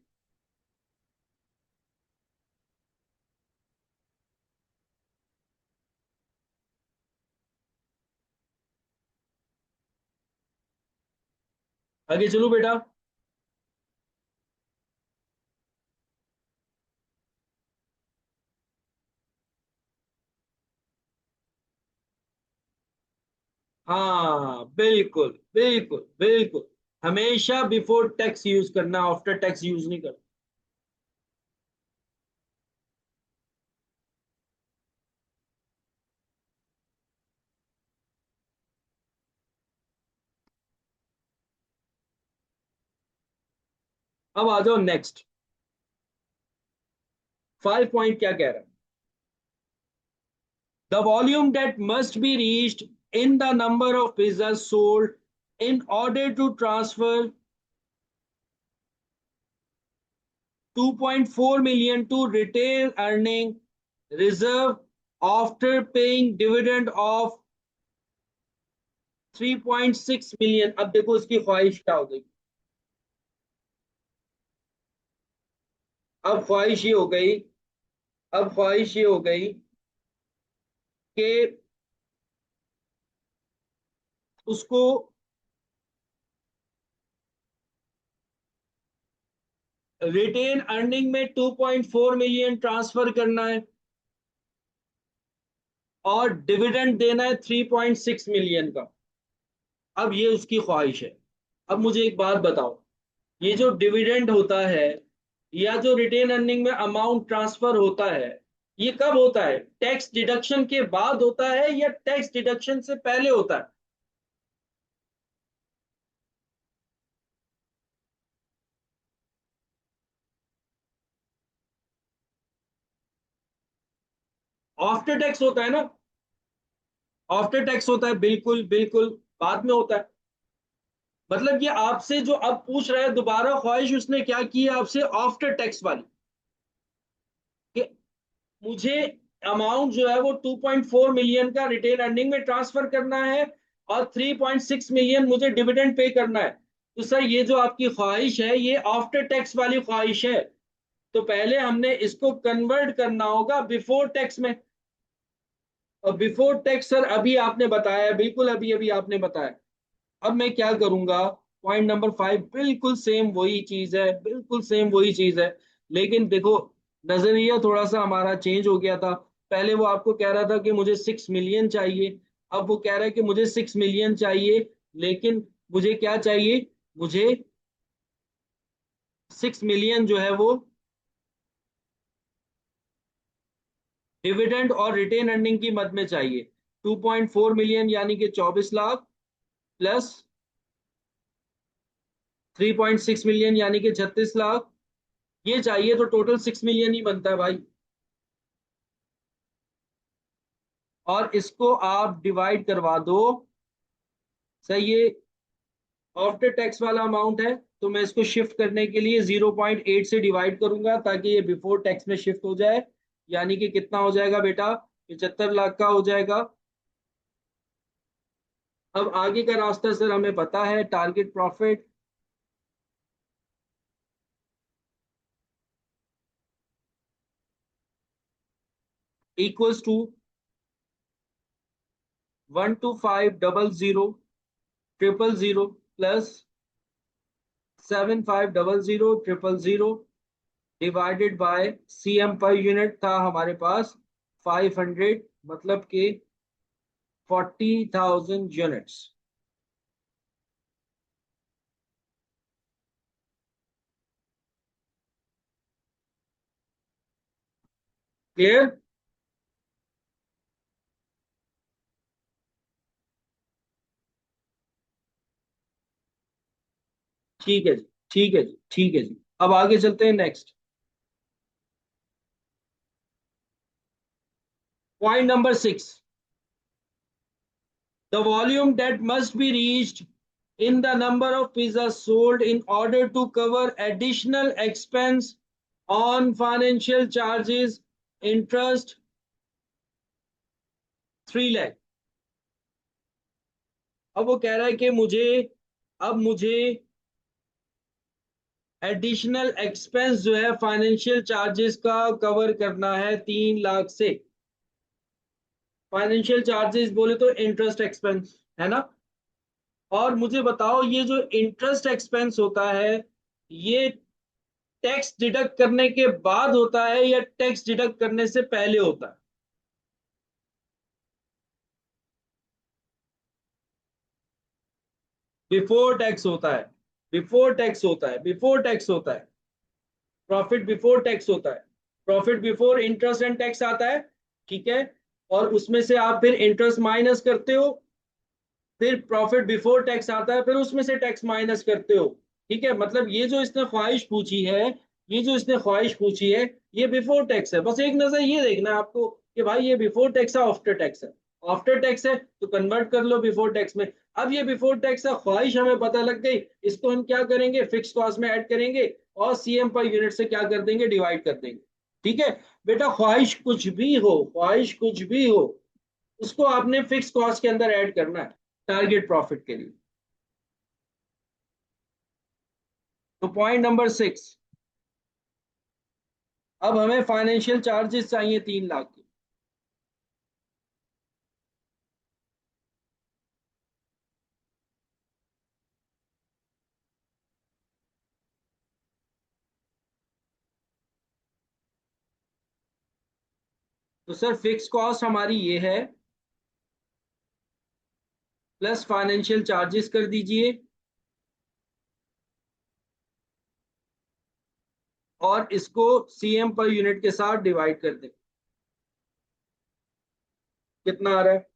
आगे चलो बेटा। हाँ बिल्कुल, बिल्कुल, बिल्कुल। हमेशा बिफोर टैक्स यूज करना, आफ्टर टैक्स यूज नहीं करना। अब आ जाओ नेक्स्ट 5 पॉइंट क्या कह रहा है। The volume that must be reached in the number of pizza sold in order to transfer 2.4 million to retail earning reserve after paying dividend of 3.6 million। अब देखो इसकी ख्वाहिश क्या हो गई। अब ख्वाहिश ये हो गई अब ख्वाहिश ये हो गई कि उसको रिटेन अर्निंग में 2.4 मिलियन ट्रांसफर करना है और डिविडेंड देना है 3.6 मिलियन का। अब ये उसकी ख्वाहिश है। अब मुझे एक बात बताओ, ये जो डिविडेंड होता है या जो रिटेन अर्निंग में अमाउंट ट्रांसफर होता है, ये कब होता है? टैक्स डिडक्शन के बाद होता है या टैक्स डिडक्शन से पहले होता है? आफ्टर टैक्स होता है ना। आफ्टर टैक्स होता है, बिल्कुल बिल्कुल बाद में होता है। मतलब ये आपसे जो अब पूछ रहा है दोबारा ख्वाहिश उसने क्या की है आपसे? आफ्टर टैक्स वाली, कि मुझे अमाउंट जो है वो 2.4 मिलियन का रिटेन अर्निंग में ट्रांसफर करना है और 3.6 मिलियन मुझे डिविडेंड पे करना है। तो सर ये जो आपकी ख्वाहिश है ये आफ्टर टैक्स वाली ख्वाहिश है। तो पहले हमने इसको कन्वर्ट करना होगा बिफोर टैक्स में। और बिफोर टैक्स सर अभी आपने बताया, बिल्कुल अभी अभी आपने बताया। अब मैं क्या करूंगा, पॉइंट नंबर 5 बिल्कुल सेम वही चीज है, बिल्कुल सेम वही चीज है। लेकिन देखो नजरिया थोड़ा सा हमारा चेंज हो गया था। पहले वो आपको कह रहा था कि मुझे 6 मिलियन चाहिए, अब वो कह रहा है कि मुझे 6 मिलियन चाहिए, लेकिन मुझे क्या चाहिए? मुझे 6 मिलियन जो है वो डिविडेंड और रिटेन अर्निंग की मद में चाहिए। 2.4 मिलियन यानी कि 24 लाख प्लस 3.6 मिलियन यानी कि 36 लाख, ये चाहिए। तो टोटल 6 मिलियन ही बनता है भाई। और इसको आप डिवाइड करवा दो। सही, ये आफ्टर टैक्स वाला अमाउंट है, तो मैं इसको शिफ्ट करने के लिए 0.8 से डिवाइड करूंगा ताकि ये बिफोर टैक्स में शिफ्ट हो जाए। यानी कि कितना हो जाएगा बेटा? 75 लाख का हो जाएगा। अब आगे का रास्ता सर हमें पता है, target profit equals to 1250000 plus 750000 divided by CM per unit था हमारे पास 500, मतलब कि 40,000 यूनिट्स। क्लियर? ठीक है जी, ठीक है जी, ठीक है जी। अब आगे चलते हैं next point number 6। The volume that must be reached in the number of pizzas sold in order to cover additional expense on financial charges, interest 3 lakh। अब वो कह रहा है कि मुझे एडिशनल एक्सपेंस जो है फाइनेंशियल चार्जेस का कवर करना है 3 लाख से। फाइनेंशियल चार्जेस बोले तो इंटरेस्ट एक्सपेंस है ना। और मुझे बताओ ये जो इंटरेस्ट एक्सपेंस होता है ये टैक्स डिडक्ट करने के बाद होता है या टैक्स डिडक्ट करने से पहले होता है? बिफोर टैक्स होता है, बिफोर टैक्स होता है, बिफोर टैक्स होता है। प्रॉफिट बिफोर टैक्स होता है। Profit before interest and tax आता है, ठीक है। और उसमें से आप फिर इंटरेस्ट माइनस करते हो, फिर प्रॉफिट बिफोर टैक्स आता है, फिर उसमें से टैक्स माइनस करते हो। ठीक है, मतलब ये जो इसने ख्वाहिश पूछी है, ये जो इसने ख्वाहिश पूछी है, ये बिफोर टैक्स है। बस एक नजर ये देखना है आपको कि भाई ये बिफोर टैक्स है आफ्टर टैक्स है। आफ्टर टैक्स है तो कन्वर्ट कर लो बिफोर टैक्स में। अब ये बिफोर टैक्स है, ख्वाहिश हमें पता लग गई, इसको हम क्या करेंगे, फिक्स कॉस्ट में ऐड करेंगे और सीएम पर यूनिट से क्या कर देंगे, डिवाइड कर देंगे। ठीक है बेटा, ख्वाहिश कुछ भी हो, ख्वाहिश कुछ भी हो, उसको आपने फिक्स कॉस्ट के अंदर ऐड करना है टारगेट प्रॉफिट के लिए। तो पॉइंट नंबर 6, अब हमें फाइनेंशियल चार्जेस चाहिए 3 लाख के। तो सर फिक्स कॉस्ट हमारी ये है, प्लस फाइनेंशियल चार्जेस कर दीजिए, और इसको सीएम पर यूनिट के साथ डिवाइड कर दें। कितना आ रहा है?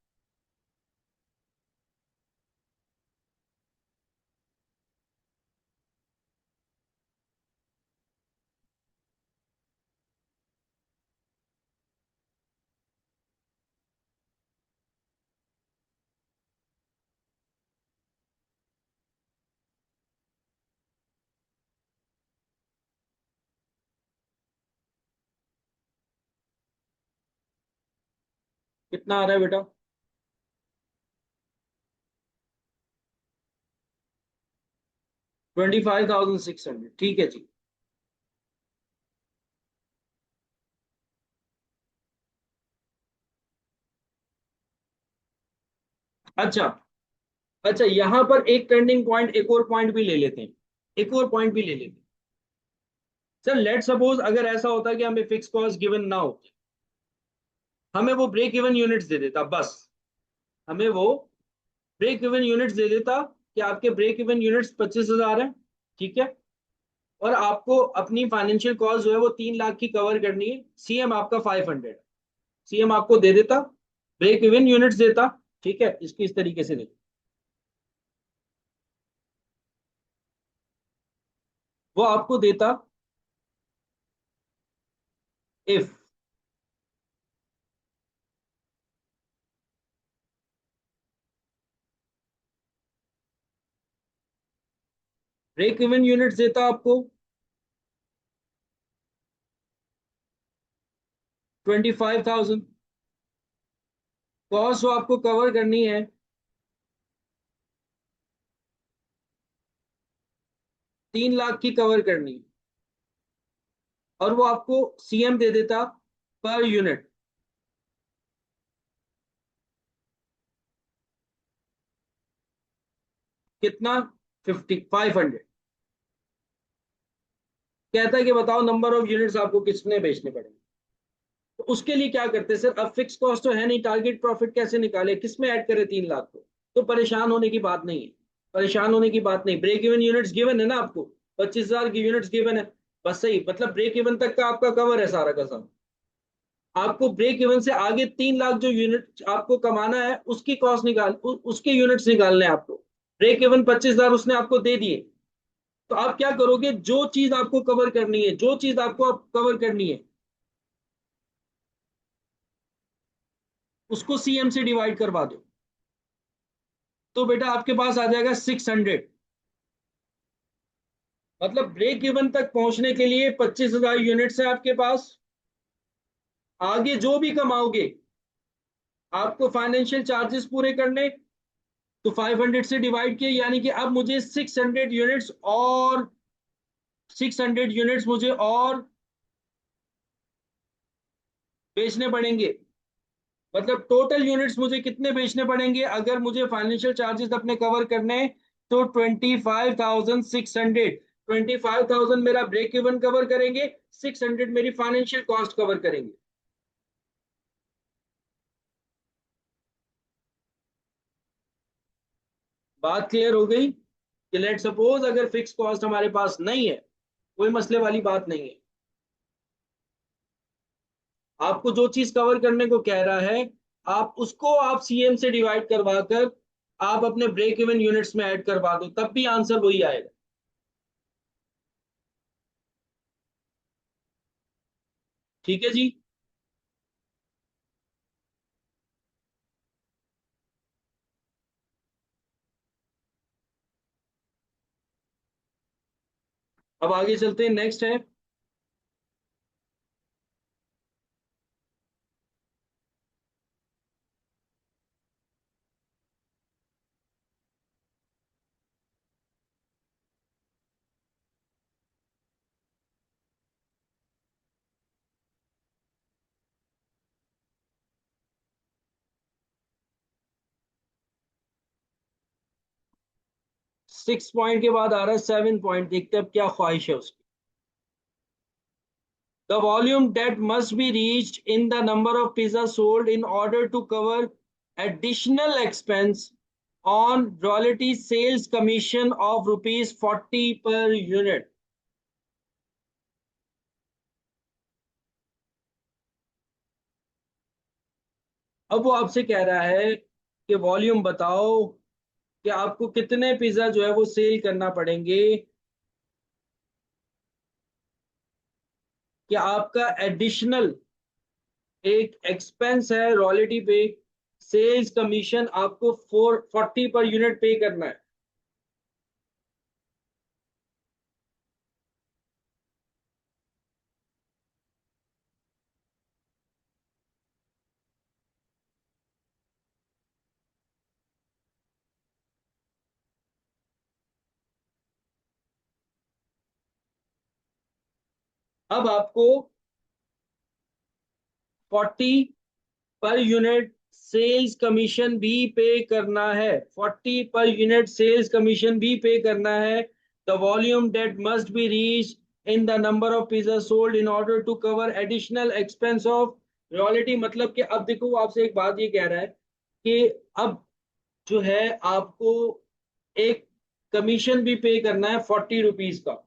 कितना आ रहा है बेटा? 25,600, ठीक है जी। अच्छा, अच्छा यहां पर एक टर्निंग पॉइंट, एक और पॉइंट भी ले लेते हैं, एक और पॉइंट भी ले लेते हैं। सर लेट सपोज अगर ऐसा होता कि हमें फिक्स कॉस्ट गिवन ना हो, हमें वो ब्रेक इवन यूनिट्स दे देता बस, हमें वो ब्रेक इवन यूनिट्स दे देता कि आपके ब्रेक इवन यूनिट्स 25,000 है, ठीक है, और आपको अपनी फाइनेंशियल कॉस्ट जो है वो 3 लाख की कवर करनी है, सीएम आपका 500, सीएम आपको दे देता, ब्रेक इवन यूनिट्स देता। ठीक है, इसकी इस तरीके से देखो, वो आपको देता इफ ब्रेक इवन यूनिट्स देता आपको 25,000, कॉस्ट वो आपको कवर करनी है 3 लाख की कवर करनी है, और वो आपको सीएम दे देता पर यूनिट कितना, 500। कहता है कि बताओ नंबर ऑफ यूनिट्स आपको कितने बेचने पड़ेंगे। तो उसके लिए क्या करते हैं सर, अब फिक्स कॉस्ट तो है नहीं, टारगेट प्रॉफिट कैसे निकाले, किस में ऐड करें 3 लाख को? तो परेशान होने की बात नहीं है, परेशान होने की बात नहीं, ब्रेक इवन यूनिट्स गिवन है ना आपको, 25,000 की यूनिट्स गिवन है, बस सही, मतलब ब्रेक इवन तक का आपका कवर है सारा का सारा। आपको ब्रेक इवन से आगे 3 लाख जो यूनिट आपको कमाना है उसकी कॉस्ट उसके यूनिट्स निकालने हैं आपको। ब्रेक इवन 25,000 उसने आपको दे दिए, तो आप क्या करोगे, जो चीज आपको कवर करनी है, जो चीज आपको कवर करनी है उसको सीएम से डिवाइड करवा दो। तो बेटा आपके पास आ जाएगा 600, मतलब ब्रेक इवन तक पहुंचने के लिए 25,000 यूनिट्स है आपके पास, आगे जो भी कमाओगे आपको फाइनेंशियल चार्जेस पूरे करने, तो 500 से डिवाइड किए, यानी कि अब मुझे 600 यूनिट्स और 600 यूनिट्स मुझे और बेचने पड़ेंगे। मतलब टोटल यूनिट्स मुझे कितने बेचने पड़ेंगे अगर मुझे फाइनेंशियल चार्जेस अपने कवर करने हैं? तो 25,600, 25,000 मेरा ब्रेक इवन कवर करेंगे, 600 मेरी फाइनेंशियल कॉस्ट कवर करेंगे। बात क्लियर हो गई कि लेट सपोज अगर फिक्स कॉस्ट हमारे पास नहीं है, कोई मसले वाली बात नहीं है, आपको जो चीज कवर करने को कह रहा है आप उसको आप सीएम से डिवाइड करवा कर आप अपने ब्रेक इवन यूनिट्स में ऐड करवा दो, तब भी आंसर वही आएगा। ठीक है जी। अब आगे चलते हैं, नेक्स्ट है 6 पॉइंट के बाद आ रहा है 7 पॉइंट, देखते हैं अब क्या ख्वाहिश है उसकी। The volume that must be reached in the number of pizzas sold in order to cover additional expense on royalty sales commission of rupees 40 per unit। अब वो आपसे कह रहा है कि वॉल्यूम बताओ कि आपको कितने पिज्जा जो है वो सेल करना पड़ेंगे कि आपका एडिशनल एक एक्सपेंस है रॉयल्टी पे, सेल्स कमीशन आपको 440 पर यूनिट पे करना है। अब आपको 40 पर यूनिट सेल्स कमीशन भी पे करना है, 40 पर यूनिट सेल्स कमीशन भी पे करना है। The volume that must be reach in the number of pizza sold in order to cover additional expense of royalty. मतलब कि अब देखो वो आपसे एक बात ये कह रहा है कि अब जो है आपको एक कमीशन भी पे करना है 40 रुपीज का।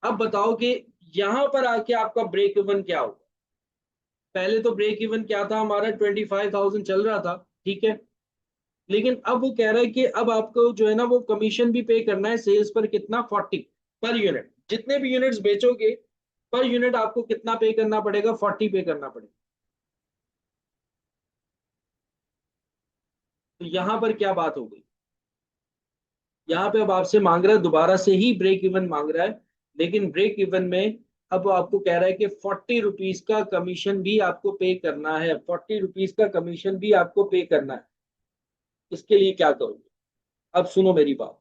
अब बताओ कि यहां पर आके आपका ब्रेक इवन क्या होगा। पहले तो ब्रेक इवन क्या था हमारा, 25,000 चल रहा था, ठीक है। लेकिन अब वो कह रहा है कि अब आपको जो है ना वो कमीशन भी पे करना है सेल्स पर, कितना, 40 पर यूनिट। जितने भी यूनिट्स बेचोगे पर यूनिट आपको कितना पे करना पड़ेगा, 40 पे करना पड़ेगा। तो यहां पर क्या बात हो गई, यहाँ पे अब आपसे मांग रहा है दोबारा से ही ब्रेक इवन मांग रहा है। लेकिन ब्रेक इवन में अब वो आपको कह रहा है कि 40 रुपीज का कमीशन भी आपको पे करना है, 40 रुपीज का कमीशन भी आपको पे करना है। इसके लिए क्या करोगे, अब सुनो मेरी बात।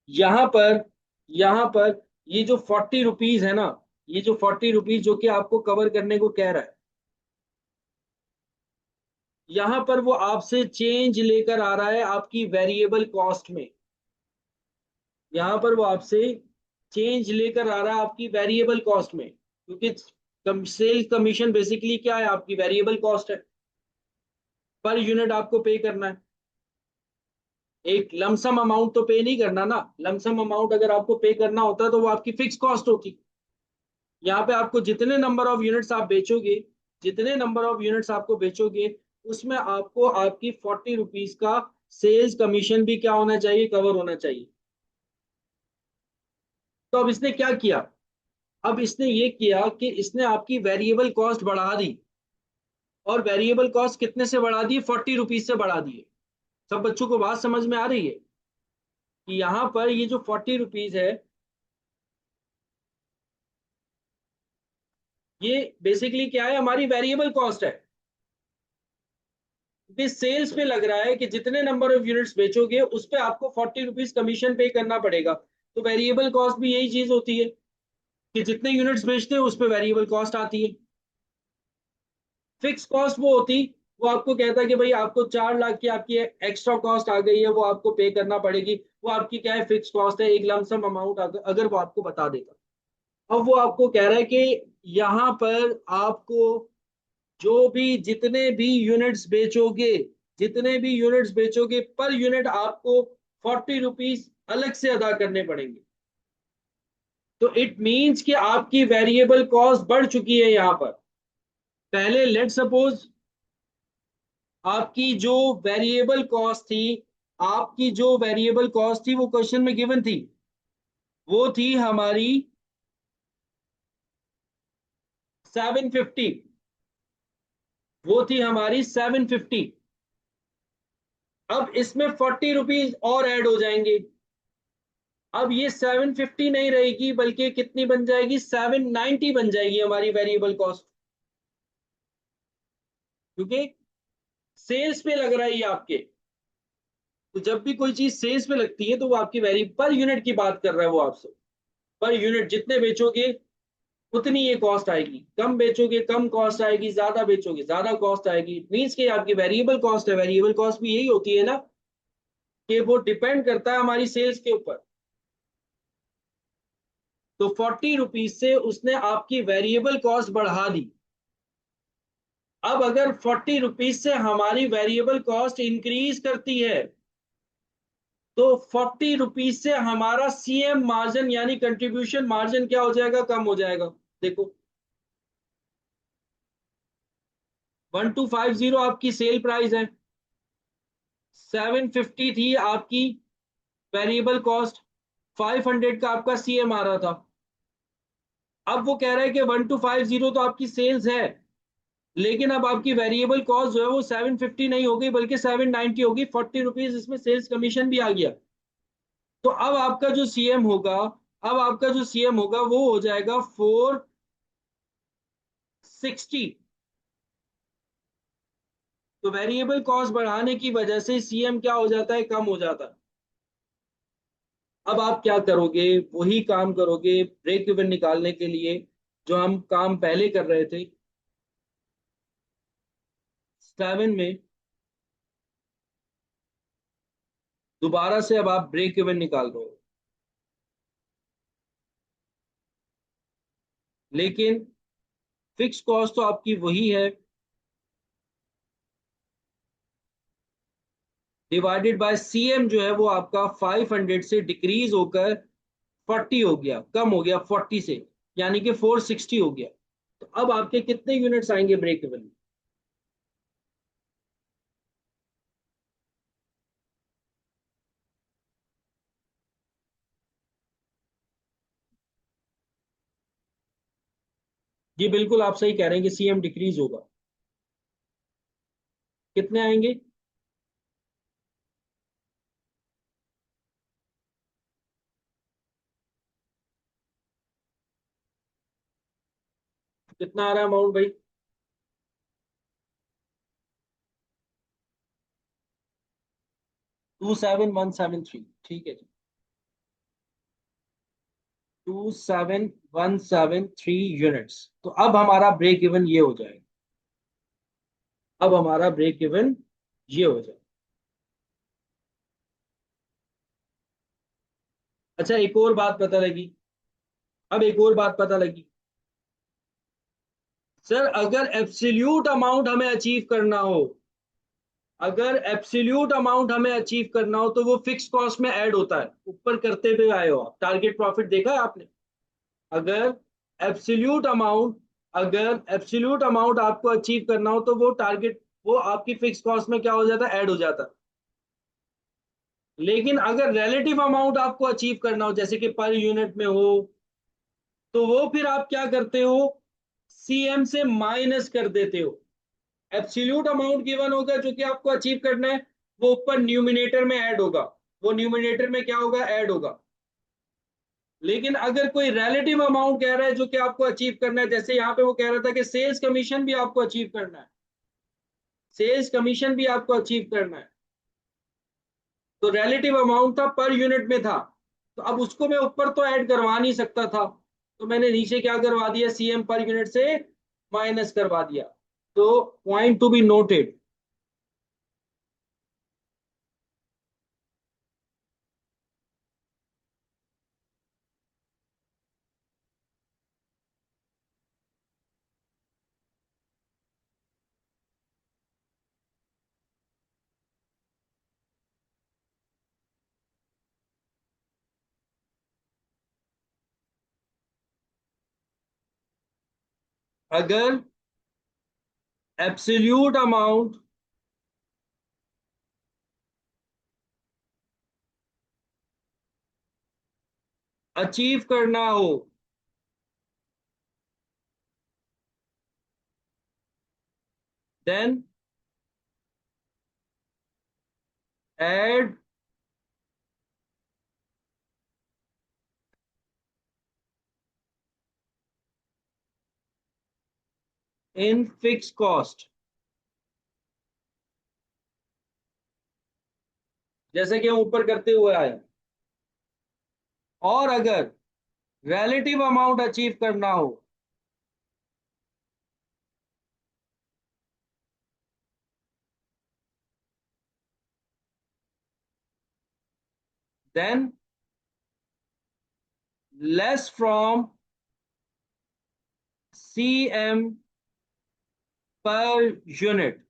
यहां पर यहां पर ये जो 40 रुपीज है ना, ये जो 40 रुपीज जो कि आपको कवर करने को कह रहा है, यहां पर वो आपसे चेंज लेकर आ रहा है आपकी वेरिएबल कॉस्ट में। यहां पर वो आपसे चेंज लेकर आ रहा है आपकी वेरिएबल कॉस्ट में, क्योंकि सेल्स कमीशन बेसिकली क्या है, आपकी वेरिएबल कॉस्ट है। पर यूनिट आपको पे करना है, एक लमसम अमाउंट तो पे नहीं करना ना। लमसम अमाउंट अगर आपको पे करना होता तो वो आपकी फिक्स कॉस्ट होती। यहाँ पे आपको जितने नंबर ऑफ यूनिट्स आप बेचोगे, जितने नंबर ऑफ यूनिट्स आपको बेचोगे, उसमें आपको आपकी 40 रुपीज का सेल्स कमीशन भी क्या होना चाहिए, कवर होना चाहिए। तो अब इसने क्या किया, अब इसने ये किया कि इसने आपकी वेरिएबल कॉस्ट बढ़ा दी। और वेरिएबल कॉस्ट कितने से बढ़ा दी, 40 रुपीज से बढ़ा दी है। सब बच्चों को बात समझ में आ रही है कि यहाँ पर ये जो 40 रुपीज है, ये बेसिकली क्या है, हमारी वेरिएबल कॉस्ट है। इस सेल्स पे लग रहा है कि जितने नंबर ऑफ यूनिट्स बेचोगे उस पे आपको 40 रुपीज कमीशन पे करना पड़ेगा। तो वेरिएबल कॉस्ट भी यही चीज होती है कि जितने यूनिट्स बेचते हैं उस पे वेरिएबल कॉस्ट आती है। फिक्स कॉस्ट वो होती, वो आपको कहता है कि भाई आपको 4 लाख की आपकी एक्स्ट्रा कॉस्ट आ गई है, वो आपको पे करना पड़ेगी। वो आपकी क्या है, फिक्स कॉस्ट है, एक लमसम अमाउंट अगर वो आपको बता देगा। अब वो आपको कह रहा है कि यहाँ पर आपको जो भी जितने भी यूनिट्स बेचोगे, जितने भी यूनिट्स बेचोगे पर यूनिट आपको 40 रुपीज अलग से अदा करने पड़ेंगे। तो इट मींस कि आपकी वेरिएबल कॉस्ट बढ़ चुकी है यहाँ पर। पहले लेट सपोज आपकी जो वेरिएबल कॉस्ट थी, आपकी जो वेरिएबल कॉस्ट थी वो क्वेश्चन में गिवन थी, वो थी हमारी 750, वो थी हमारी 750। अब इसमें 40 रुपीज और ऐड हो जाएंगे। अब ये 750 नहीं रहेगी, बल्कि कितनी बन जाएगी, 790 बन जाएगी हमारी वेरिएबल कॉस्ट, क्योंकि सेल्स पे लग रहा है ये आपके। तो जब भी कोई चीज सेल्स पे लगती है तो वो आपकी वेरी पर यूनिट की बात कर रहा है वो आपसे। पर यूनिट जितने बेचोगे उतनी ये कॉस्ट आएगी, कम बेचोगे कम कॉस्ट आएगी, ज्यादा बेचोगे ज्यादा कॉस्ट आएगी। मीन्स कि आपकी वेरिएबल कॉस्ट है, वेरिएबल कॉस्ट भी यही होती है ना, कि वो डिपेंड करता है हमारी सेल्स के ऊपर। तो 40 रुपीज से उसने आपकी वेरिएबल कॉस्ट बढ़ा दी। अब अगर 40 रुपीज से हमारी वेरिएबल कॉस्ट इंक्रीज करती है, तो 40 रुपीज से हमारा सीएम मार्जिन यानी कंट्रीब्यूशन मार्जिन क्या हो जाएगा, कम हो जाएगा। देखो, 1250 आपकी सेल प्राइस है, 750 थी आपकी वेरिएबल कॉस्ट, 500 का आपका सीएम आ रहा था। अब वो कह रहा है कि 1250 तो आपकी सेल्स है, लेकिन अब आपकी वेरिएबल कॉस्ट जो है वो 750 नहीं होगी बल्कि 790 होगी। 40 रुपीज इसमें सेल्स कमीशन भी आ गया। तो अब आपका जो सीएम होगा, अब आपका जो सीएम होगा वो हो जाएगा 460। तो वेरिएबल कॉस्ट बढ़ाने की वजह से सीएम क्या हो जाता है, कम हो जाता है। अब आप क्या करोगे, वही काम करोगे ब्रेक इवन निकालने के लिए जो हम काम पहले कर रहे थे। 7 में दोबारा से अब आप ब्रेक इवन निकाल रहे हो, लेकिन फिक्स कॉस्ट तो आपकी वही है, डिवाइडेड बाय सीएम जो है वो आपका 500 से डिक्रीज होकर 40 हो गया, कम हो गया 40 से, यानी कि 460 हो गया। तो अब आपके कितने यूनिट्स आएंगे ब्रेक इवन में? जी बिल्कुल, आप सही कह रहे हैं कि सीएम डिक्रीज होगा। कितने आएंगे? कितना आ रहा है अमाउंट भाई? 27173, ठीक है जी। 27173 यूनिट्स। तो अब हमारा ब्रेक इवन ये हो जाएगा, अब हमारा ब्रेक इवन ये हो जाएगा। अच्छा, एक और बात पता लगी, अब एक और बात पता लगी। सर अगर एब्सोल्यूट अमाउंट हमें अचीव करना हो, अगर एब्सोल्यूट अमाउंट हमें अचीव करना हो तो वो फिक्स कॉस्ट में ऐड होता है। ऊपर करते हुए आए हो आप, टारगेट प्रॉफिट देखा है आपने? अगर एब्सोल्यूट अमाउंट अगर एब्सोल्यूट अमाउंट आपको अचीव करना हो तो वो टारगेट, वो आपकी फिक्स कॉस्ट में क्या हो जाता है, ऐड हो जाता है। लेकिन अगर रिलेटिव अमाउंट आपको अचीव करना हो, जैसे कि पर यूनिट में हो, तो वो फिर आप क्या करते हो, सीएम से माइनस कर देते हो। एब्सोल्यूट अमाउंट गिवन होगा जो कि आपको अचीव करना है, वो ऊपर न्यूमिनेटर में ऐड होगा, वो न्यूमिनेटर में क्या होगा, ऐड होगा। लेकिन अगर कोई रिलेटिव अमाउंट कह रहा है जो कि आपको अचीव करना है, जैसे यहाँ पे वो कह रहा था कि सेल्स कमीशन भी आपको अचीव करना है, सेल्स कमीशन भी आपको अचीव करना है, तो रिलेटिव अमाउंट था पर यूनिट में था, तो अब उसको मैं ऊपर तो ऐड करवा नहीं सकता था, तो मैंने नीचे क्या करवा दिया, सीएम पर यूनिट से माइनस करवा दिया। तो पॉइंट टू बी नोटेड। अगर एब्सोल्यूट अमाउंट अचीव करना हो, then add in fix cost, जैसे कि हम ऊपर करते हुए आए। और अगर रिलेटिव अमाउंट अचीव करना हो, than less from CM per unit.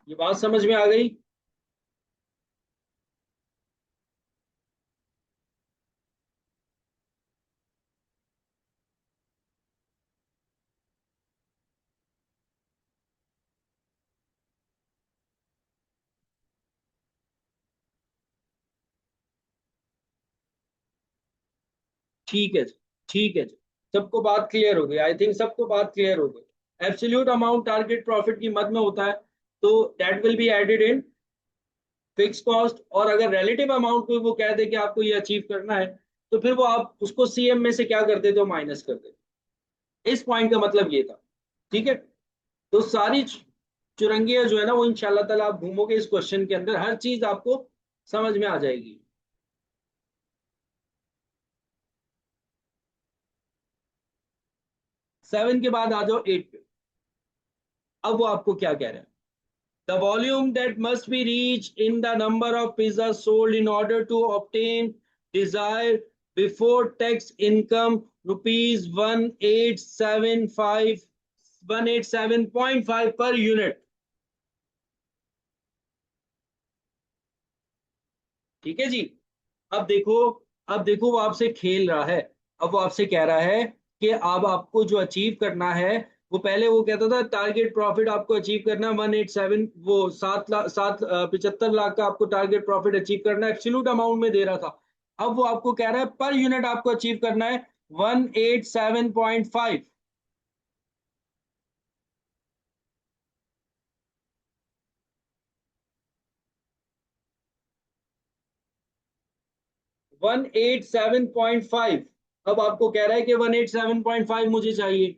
ये बात समझ में आ गई? ठीक है जी, ठीक है जी। सबको बात क्लियर हो गई, आई थिंक सबको बात क्लियर हो गई। एब्सोल्यूट अमाउंट टारगेट प्रॉफिट की मद में होता है, तो that will be added in fix cost. और अगर रिलेटिव अमाउंट को वो कह दे कि आपको ये अचीव करना है, तो फिर वो आप उसको सीएम में से क्या कर देते हो, माइनस कर देते। इस पॉइंट का मतलब ये था। ठीक है, तो सारी चुरंगियां जो है ना, वो इंशाल्लाह ताला आप घूमोगे इस क्वेश्चन के अंदर, हर चीज आपको समझ में आ जाएगी। 7 के बाद आ जाओ 8 पे। अब वो आपको क्या कह रहे हैं? The volume that must be reached in the number of pizzas sold in order to obtain desired before tax income rupees 1875 187.5 per unit। ठीक है जी। अब देखो, अब देखो वो आपसे खेल रहा है। अब वो आपसे कह रहा है कि अब आपको जो अचीव करना है, वो पहले वो कहता था टारगेट प्रॉफिट आपको अचीव करना है 187, वो 7 लाख 75 लाख का आपको टारगेट प्रॉफिट अचीव करना है, एब्सोल्यूट अमाउंट में दे रहा था। अब वो आपको कह रहा है पर यूनिट आपको अचीव करना है 187.5। 187.5। अब आपको कह रहा है कि 187.5 मुझे चाहिए,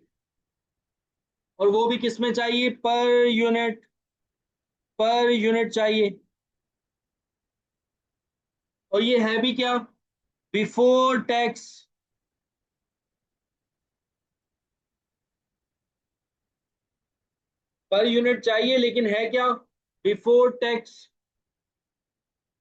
और वो भी किस में चाहिए, पर यूनिट, पर यूनिट चाहिए। और ये है भी क्या, बिफोर टैक्स। पर यूनिट चाहिए लेकिन है क्या, बिफोर टैक्स।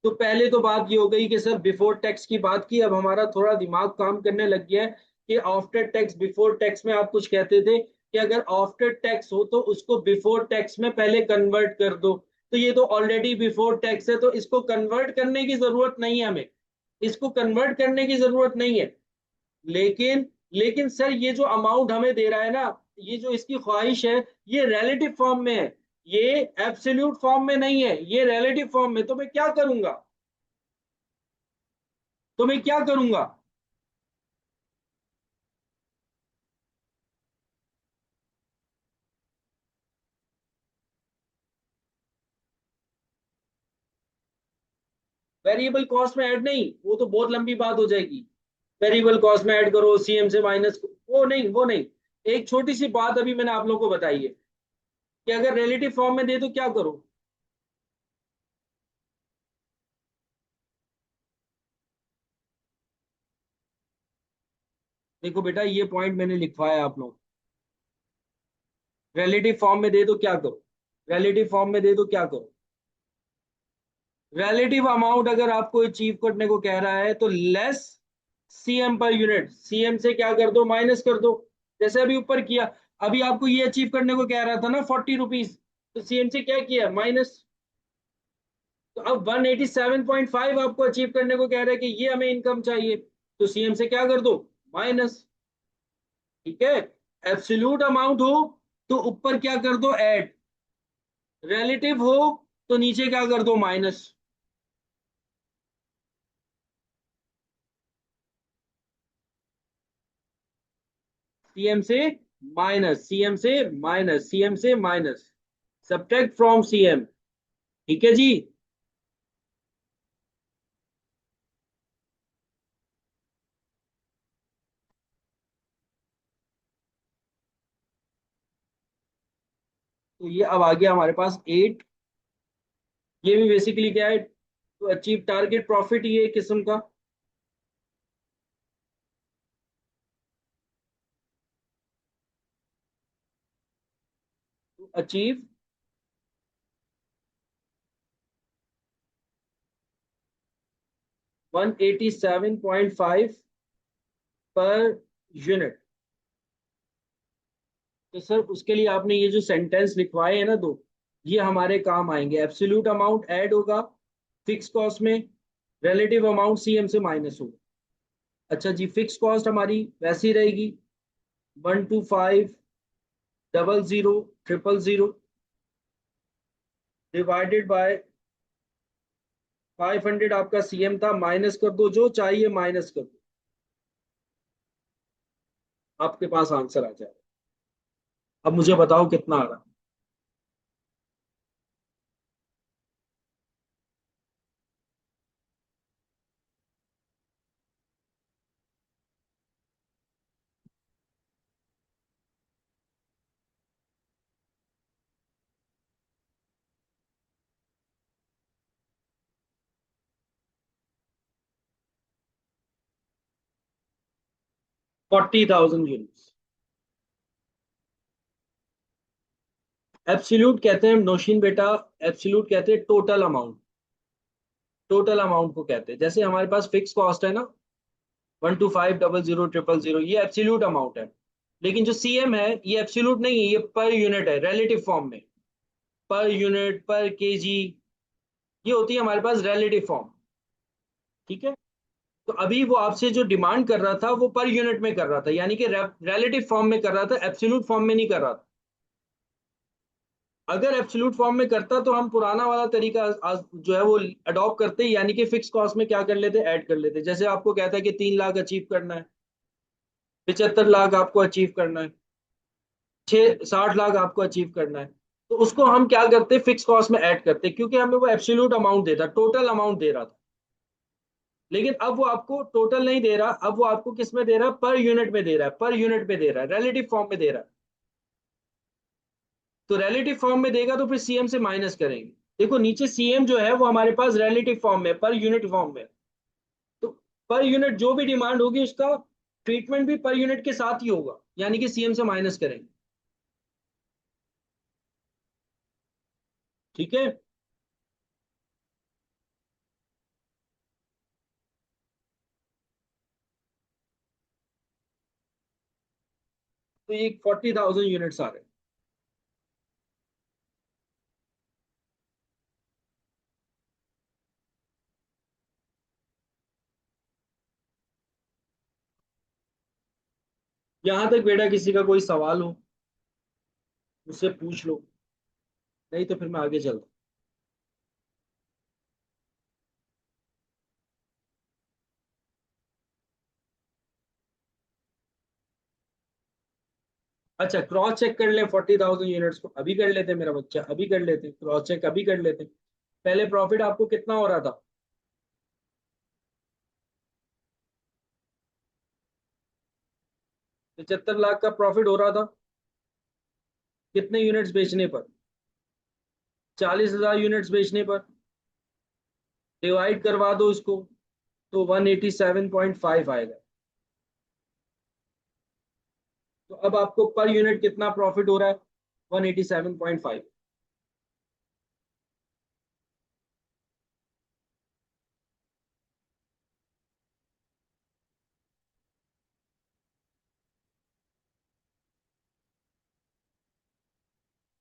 तो पहले तो बात ये हो गई कि सर बिफोर टैक्स की बात की, अब हमारा थोड़ा दिमाग काम करने लग गया है कि आफ्टर टैक्स बिफोर टैक्स में आप कुछ कहते थे कि अगर आफ्टर टैक्स हो तो उसको बिफोर टैक्स में पहले कन्वर्ट कर दो। तो ये तो ऑलरेडी बिफोर टैक्स है, तो इसको कन्वर्ट करने की जरूरत नहीं है हमें, इसको कन्वर्ट करने की जरूरत नहीं है। लेकिन लेकिन सर ये जो अमाउंट हमें दे रहा है ना, ये जो इसकी ख्वाहिश है, ये रिलेटिव फॉर्म में है, ये एब्सोल्यूट फॉर्म में नहीं है, ये रिलेटिव फॉर्म में। तो मैं क्या करूंगा, तो मैं क्या करूंगा? वेरिएबल कॉस्ट में ऐड नहीं, वो तो बहुत लंबी बात हो जाएगी। वेरिएबल कॉस्ट में ऐड करो, सीएम से माइनस, वो नहीं, वो नहीं। एक छोटी सी बात अभी मैंने आप लोगों को बताई है कि अगर रिलेटिव फॉर्म में दे तो क्या करो। देखो बेटा, ये पॉइंट मैंने लिखवाया आप लोग, रिलेटिव फॉर्म में दे तो क्या करो, रिलेटिव फॉर्म में दे तो क्या करो। रिलेटिव अमाउंट अगर आपको अचीव करने को कह रहा है तो less CM per unit, CM से क्या कर दो, माइनस कर दो, जैसे अभी ऊपर किया। अभी आपको ये अचीव करने को कह रहा था ना 40 रुपीज, तो सीएम से क्या किया, माइनस। तो अब 187.5 आपको अचीव करने को कह रहा है कि ये हमें इनकम चाहिए, तो सीएम से क्या कर दो, माइनस। ठीक है, एब्सोल्यूट अमाउंट हो तो ऊपर क्या कर दो, ऐड। रिलेटिव हो तो नीचे क्या कर दो, माइनस। सीएम से माइनस, सीएम से माइनस, सीएम से माइनस, सब्ट्रैक्ट फ्रॉम सीएम। ठीक है जी। तो ये अब आ गया हमारे पास 8। ये भी बेसिकली क्या है, टू अचीव टारगेट प्रॉफिट, ये एक किस्म का। To achieve 187.5 per unit. तो सर उसके लिए आपने ये जो सेंटेंस लिखवाए हैं ना दो, ये हमारे काम आएंगे। एब्सोल्यूट अमाउंट ऐड होगा फिक्स कॉस्ट में, रिलेटिव अमाउंट सीएम से माइनस होगा। अच्छा जी, फिक्स कॉस्ट हमारी वैसी रहेगी, 125000000 डिवाइडेड बाय 500। आपका सीएम था, माइनस कर दो जो चाहिए, माइनस कर दो, आपके पास आंसर आ जाएगा। अब मुझे बताओ कितना आ रहा 40,000 यूनिट्स। एब्सोल्यूट कहते हैं नौशीन बेटा, एब्सोल्यूट कहते हैं टोटल अमाउंट। टोटल अमाउंट को कहते हैं, जैसे हमारे पास फिक्स कॉस्ट है ना, 125000000, ये एब्सोल्यूट अमाउंट है। लेकिन जो सीएम है ये एब्सोल्यूट नहीं है, ये पर यूनिट है, रिलेटिव फॉर्म में। पर यूनिट, पर केजी, ये होती है हमारे पास रिलेटिव फॉर्म। ठीक है। तो अभी वो आपसे जो डिमांड कर रहा था वो पर यूनिट में कर रहा था, यानी कि रिलेटिव फॉर्म में कर रहा था, एब्सोल्यूट फॉर्म में नहीं कर रहा था। अगर एब्सोल्यूट फॉर्म में करता तो हम पुराना वाला तरीका जो है वो अडॉप्ट करते, यानी कि फिक्स कॉस्ट में क्या कर लेते, ऐड कर लेते। जैसे आपको कहता है कि 3 लाख अचीव करना है, 75 लाख आपको अचीव करना है, 60 लाख आपको अचीव करना है, तो उसको हम क्या करते, फिक्स कॉस्ट में ऐड करते, क्योंकि हमें वो एब्सोल्यूट अमाउंट देता, टोटल अमाउंट दे रहा था। लेकिन अब वो आपको टोटल नहीं दे रहा, अब वो आपको किस में दे रहा है, पर यूनिट में दे रहा है, पर यूनिट में दे रहा है, रिलेटिव फॉर्म में दे रहा है। तो रिलेटिव फॉर्म में देगा तो फिर सीएम से माइनस करेंगे। देखो नीचे सीएम जो है वो हमारे पास रिलेटिव फॉर्म में, पर यूनिट फॉर्म में। तो पर यूनिट जो भी डिमांड होगी उसका ट्रीटमेंट भी पर यूनिट के साथ ही होगा, यानी कि सीएम से माइनस करेंगे। ठीक है। तो ये 40,000 यूनिट्स आ रहे हैं। यहां तक बेटा किसी का कोई सवाल हो मुझसे पूछ लो, नहीं तो फिर मैं आगे चलता हूँ। अच्छा, क्रॉस चेक कर ले 40,000 यूनिट्स को, अभी कर लेते मेरा बच्चा, अभी कर लेते क्रॉस चेक, अभी कर लेते। पहले प्रॉफिट आपको कितना हो रहा था, 75 लाख का प्रॉफिट हो रहा था, कितने यूनिट्स बेचने पर, 40,000 यूनिट्स बेचने पर। डिवाइड करवा दो इसको, तो 187.5 आएगा। तो अब आपको पर यूनिट कितना प्रॉफिट हो रहा है, 187.5।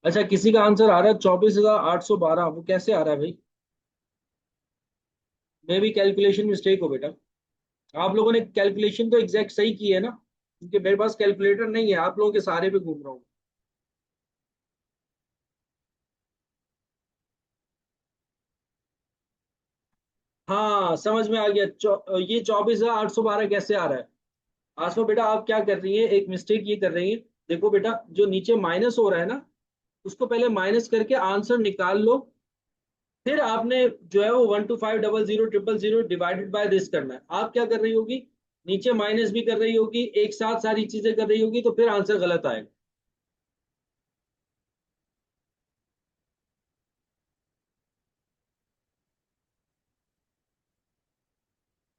अच्छा, किसी का आंसर आ रहा है 24,812, वो कैसे आ रहा है भाई। मे भी कैलकुलेशन मिस्टेक हो बेटा। आप लोगों ने कैलकुलेशन तो एग्जैक्ट सही की है ना, क्योंकि मेरे पास कैलकुलेटर नहीं है, आप लोगों के सहारे पे घूम रहा हूँ। हाँ समझ में आ गया। ये 24,812 कैसे आ रहा है? आसमा बेटा आप क्या कर रही है, एक मिस्टेक ये कर रही है। देखो बेटा, जो नीचे माइनस हो रहा है ना, उसको पहले माइनस करके आंसर निकाल लो। फिर आपने जो है वो 125000000 डिवाइडेड बाय दिस करना है। आप क्या कर रही होगी, नीचे माइनस भी कर रही होगी, एक साथ सारी चीजें कर रही होगी, तो फिर आंसर गलत आएगा।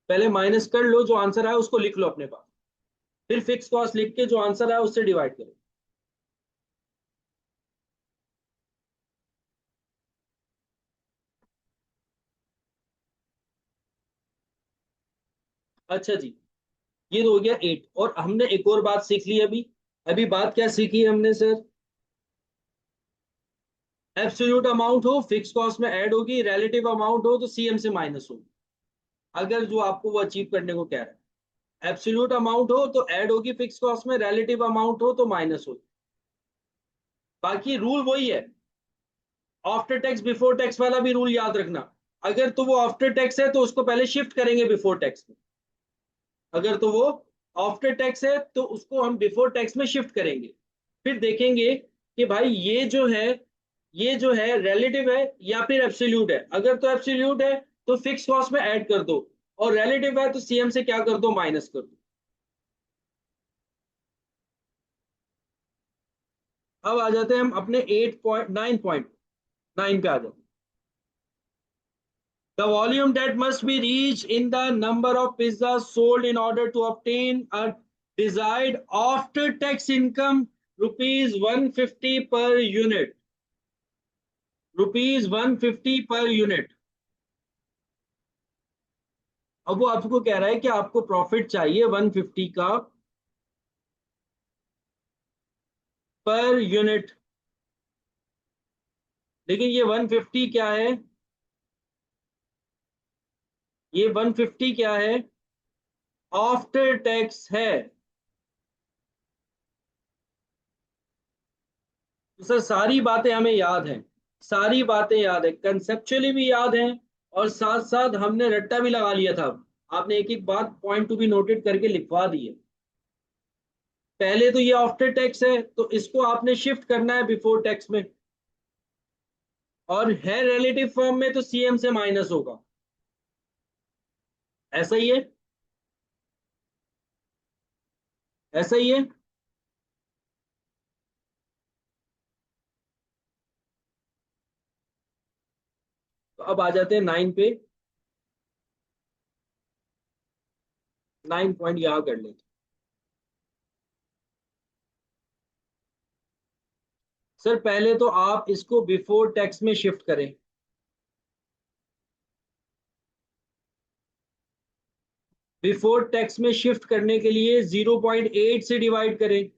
पहले माइनस कर लो, जो आंसर आया उसको लिख लो अपने पास। फिर फिक्स कॉस्ट लिख के जो आंसर आया उससे डिवाइड करो। अच्छा जी, ये तो हो गया 8। और हमने एक और बात सीख ली अभी। अभी बात क्या सीखी है हमने सर? एब्सोल्यूट अमाउंट हो फिक्स कॉस्ट में ऐड होगी, रिलेटिव अमाउंट हो तो सीएम से माइनस होगी। अगर जो आपको वो अचीव करने को कह रहा है, एब्सोल्यूट अमाउंट हो तो ऐड होगी फिक्स कॉस्ट में, रिलेटिव अमाउंट हो तो माइनस होगी। बाकी रूल वही है। आफ्टर टैक्स बिफोर टैक्स वाला भी रूल याद रखना। अगर तो वो आफ्टर टैक्स है तो उसको पहले शिफ्ट करेंगे बिफोर टैक्स में। अगर तो वो आफ्टर टैक्स है तो उसको हम बिफोर टैक्स में शिफ्ट करेंगे। फिर देखेंगे कि भाई ये जो है रिलेटिव है या फिर एब्सोल्यूट है। अगर तो एब्सोल्यूट है तो फिक्स कॉस्ट में ऐड कर दो, और रिलेटिव है तो सीएम से क्या कर दो, माइनस कर दो। अब आ जाते हैं हम अपने 8.9 पे आ जाते हैं। The volume that must be reached in the number of pizzas sold in order to obtain a desired after tax income rupees 150 per unit. Rupees 150 per unit. अब वो आपको कह रहा है कि आपको प्रॉफिट चाहिए 150 का पर यूनिट। लेकिन ये 150 क्या है, ये 150 क्या है, आफ्टर टैक्स है। तो सर सारी बातें हमें याद हैं, सारी बातें याद है, कंसेप्चुअली भी याद हैं, और साथ साथ हमने रट्टा भी लगा लिया था। आपने एक एक बात पॉइंट टू बी नोटेड करके लिखवा दी है। पहले तो ये आफ्टर टैक्स है तो इसको आपने शिफ्ट करना है बिफोर टैक्स में, और है रिलेटिव फॉर्म में तो सीएम से माइनस होगा। ऐसा ही है, ऐसा ही है। तो अब आ जाते हैं 9 पे। 9 पॉइंट यहां कर लेते। सर पहले तो आप इसको बिफोर टैक्स में शिफ्ट करें। बिफोर टैक्स में शिफ्ट करने के लिए 0.8 से डिवाइड करें,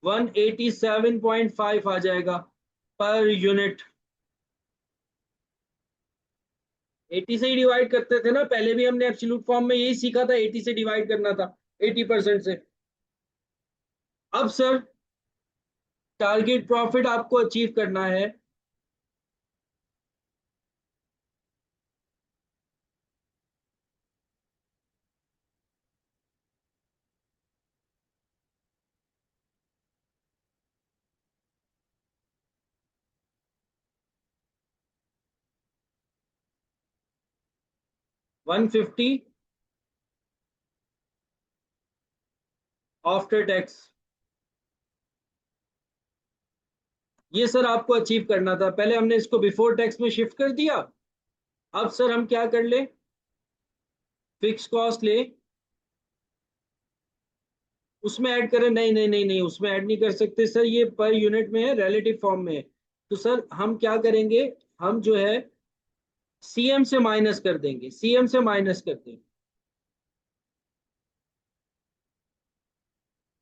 187.5 आ जाएगा पर यूनिट। 80 से ही डिवाइड करते थे ना, पहले भी हमने एब्सोल्यूट फॉर्म में यही सीखा था, 80 से डिवाइड करना था, 80% से। अब सर टारगेट प्रॉफिट आपको अचीव करना है। 150 आफ्टर टैक्स, ये सर आपको अचीव करना था। पहले हमने इसको बिफोर टैक्स में शिफ्ट कर दिया। अब सर हम क्या कर ले, फिक्स कॉस्ट ले, उसमें ऐड करें। नहीं नहीं नहीं नहीं, उसमें ऐड नहीं कर सकते सर, ये पर यूनिट में है, रिलेटिव फॉर्म में है। तो सर हम क्या करेंगे, हम जो है सीएम से माइनस कर देंगे, सीएम से माइनस कर देंगे।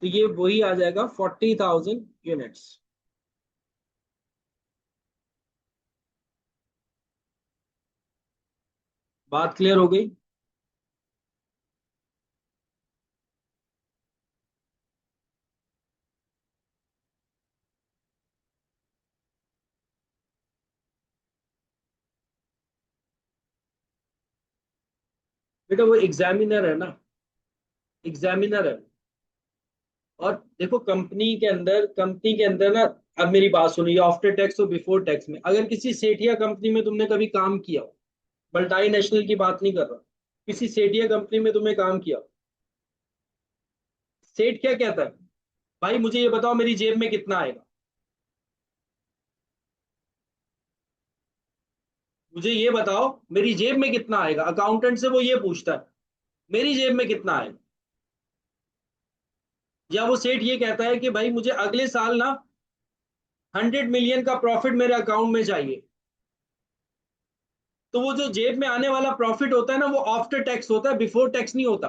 तो ये वही आ जाएगा 40,000 यूनिट्स। बात क्लियर हो गई? बेटा वो एग्जामिनर है ना, एग्जामिनर है। और देखो कंपनी के अंदर ना, अब मेरी बात सुनिए, आफ्टर टैक्स और बिफोर टैक्स में अगर किसी सेठिया कंपनी में तुमने कभी काम किया हो, मल्टी नेशनल की बात नहीं कर रहा, किसी सेठिया कंपनी में तुमने काम किया, सेठ क्या कहता है, भाई मुझे ये बताओ मेरी जेब में कितना आएगा, मुझे ये बताओ मेरी जेब में कितना आएगा, अकाउंटेंट से वो ये पूछता है मेरी जेब में कितना आएगा। या वो सेठ ये कहता है कि भाई मुझे अगले साल ना 100 मिलियन का प्रॉफिट मेरे अकाउंट में चाहिए। तो वो जो जेब में आने वाला प्रॉफिट होता है ना, वो आफ्टर टैक्स होता है, बिफोर टैक्स नहीं होता।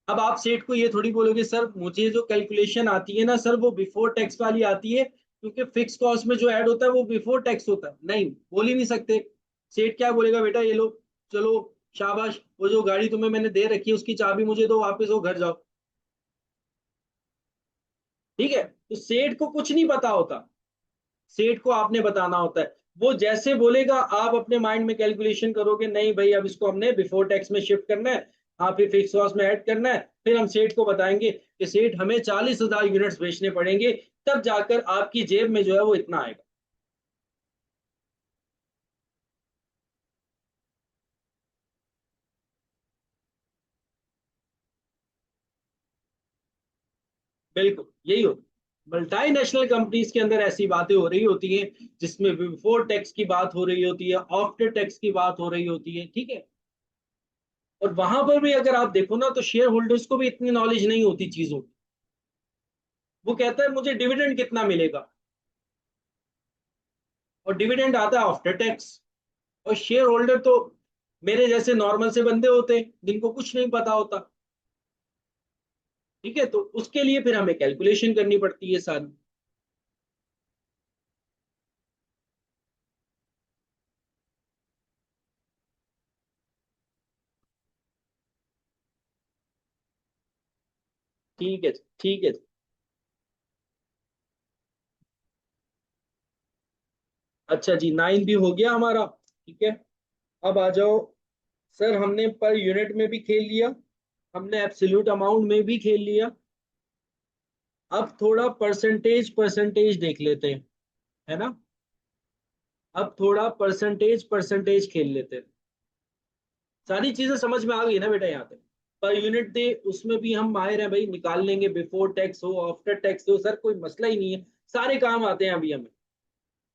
अब आप सेठ को ये थोड़ी बोलोगे सर मुझे जो कैलकुलेशन आती है ना सर वो बिफोर टैक्स वाली आती है, क्योंकि फिक्स कॉस्ट में जो ऐड होता है वो बिफोर टैक्स होता है, नहीं बोल ही नहीं सकते। सेठ क्या बोलेगा, बेटा ये लो, चलो शाबाश, वो जो गाड़ी तुम्हें मैंने दे रखी है उसकी चाबी मुझे दो, वापस हो घर जाओ। ठीक है, तो सेठ को कुछ नहीं पता होता, सेठ को आपने बताना होता है। वो जैसे बोलेगा आप अपने माइंड में कैलकुलेशन करोगे, नहीं भाई अब इसको हमने बिफोर टैक्स में शिफ्ट करना है, हाँ फिर फिक्स कॉस्ट में ऐड करना है, फिर हम सेठ को बताएंगे कि सेठ हमें 40,000 यूनिट्स बेचने पड़ेंगे, तब जाकर आपकी जेब में जो है वो इतना आएगा। बिल्कुल यही होता, मल्टीनेशनल कंपनीज के अंदर ऐसी बातें हो रही होती हैं जिसमें बिफोर टैक्स की बात हो रही होती है, आफ्टर टैक्स की बात हो रही होती है, ठीक है। और वहां पर भी अगर आप देखो ना तो शेयर होल्डर्स को भी इतनी नॉलेज नहीं होती चीजों की। वो कहता है मुझे डिविडेंड कितना मिलेगा, और डिविडेंड आता है आफ्टर टैक्स। और शेयर होल्डर तो मेरे जैसे नॉर्मल से बंदे होते हैं जिनको कुछ नहीं पता होता। ठीक है, तो उसके लिए फिर हमें कैलकुलेशन करनी पड़ती है सारी। ठीक है, ठीक है। अच्छा जी, 9 भी हो गया हमारा, ठीक है। अब आ जाओ सर, हमने पर यूनिट में भी खेल लिया, हमने एब्सोल्यूट अमाउंट में भी खेल लिया। अब थोड़ा परसेंटेज परसेंटेज देख लेते हैं, है ना। अब थोड़ा परसेंटेज परसेंटेज खेल लेते हैं। सारी चीजें समझ में आ गई ना बेटा यहाँ तक। पर यूनिट दे उसमें भी हम माहिर हैं भाई, निकाल लेंगे, बिफोर टैक्स हो आफ्टर टैक्स हो सर कोई मसला ही नहीं है, सारे काम आते हैं अभी हमें।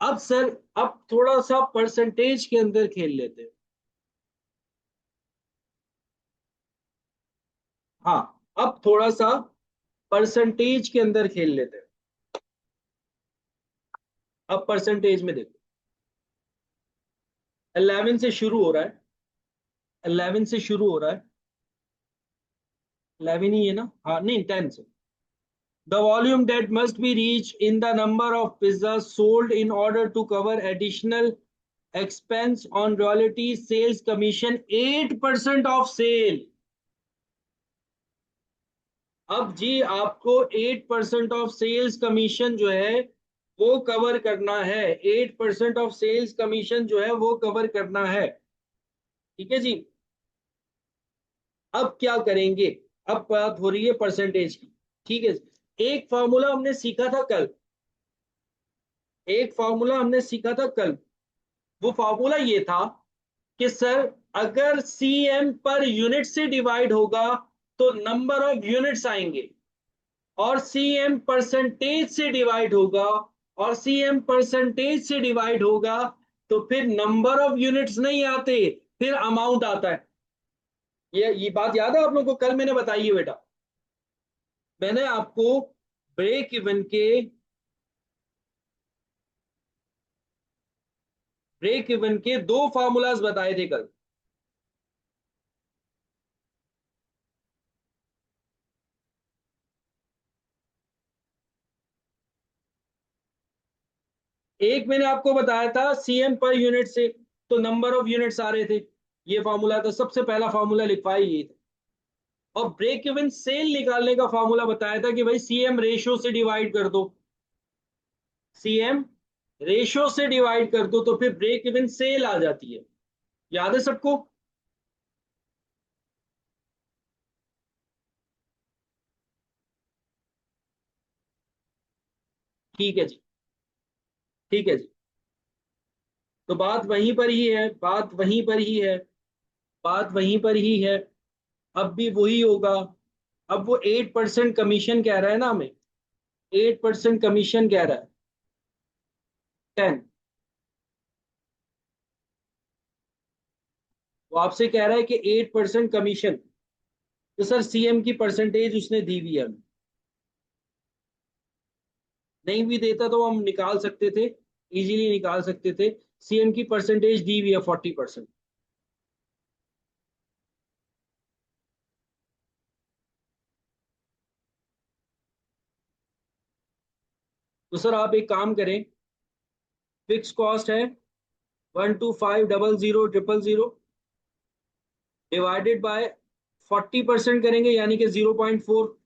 अब सर, अब थोड़ा सा परसेंटेज के अंदर खेल लेते हैं। हाँ, अब थोड़ा सा परसेंटेज के अंदर खेल लेते हैं। अब परसेंटेज में देखो, 11 से शुरू हो रहा है, 11 से शुरू हो रहा है, 11 ही है ना, हाँ नहीं 10 से। The volume that must be reached in the number of pizzas sold in order to cover additional expense on royalty sales commission 8% of sale। अब जी आपको 8% ऑफ सेल्स कमीशन जो है वो कवर करना है, 8% ऑफ सेल्स कमीशन जो है वो कवर करना है। ठीक है जी। अब क्या करेंगे, अब बात हो रही है परसेंटेज की। ठीक है, एक फॉर्मूला हमने सीखा था कल, एक फॉर्मूला हमने सीखा था कल। वो फॉर्मूला ये था कि सर अगर सीएम पर यूनिट से डिवाइड होगा तो नंबर ऑफ यूनिट्स आएंगे, और सीएम परसेंटेज से डिवाइड होगा, और सीएम परसेंटेज से डिवाइड होगा तो फिर नंबर ऑफ यूनिट्स नहीं आते, फिर अमाउंट आता है। ये बात याद है आप लोगों को, कल मैंने बताई है बेटा। मैंने आपको ब्रेक इवन के, ब्रेक इवन के दो फार्मूलाज बताए थे कल। एक मैंने आपको बताया था सीएम पर यूनिट से तो नंबर ऑफ यूनिट्स आ रहे थे, ये फार्मूला था, सबसे पहला फार्मूला लिखवाया ये था। और ब्रेक इवन सेल निकालने का फार्मूला बताया था कि भाई सीएम रेशो से डिवाइड कर दो, सीएम रेशो से डिवाइड कर दो तो फिर ब्रेक इवन सेल आ जाती है। याद है सबको। ठीक है जी। ठीक है जी। तो बात वहीं पर ही है, बात वहीं पर ही है, बात वहीं पर ही है। अब भी वही होगा। अब वो 8% कमीशन कह रहा है ना हमें, 8% कमीशन कह रहा है। 10। वो आपसे कह रहा है कि 8% कमीशन। तो सर सीएम की परसेंटेज उसने दी हुई है हमें। नहीं भी देता तो हम निकाल सकते थे, इजीली निकाल सकते थे। सीएम की परसेंटेज दी हुई है 40%। तो सर आप एक काम करें, फिक्स कॉस्ट है 1250000 डिवाइडेड बाय 40% करेंगे यानी कि 0.4।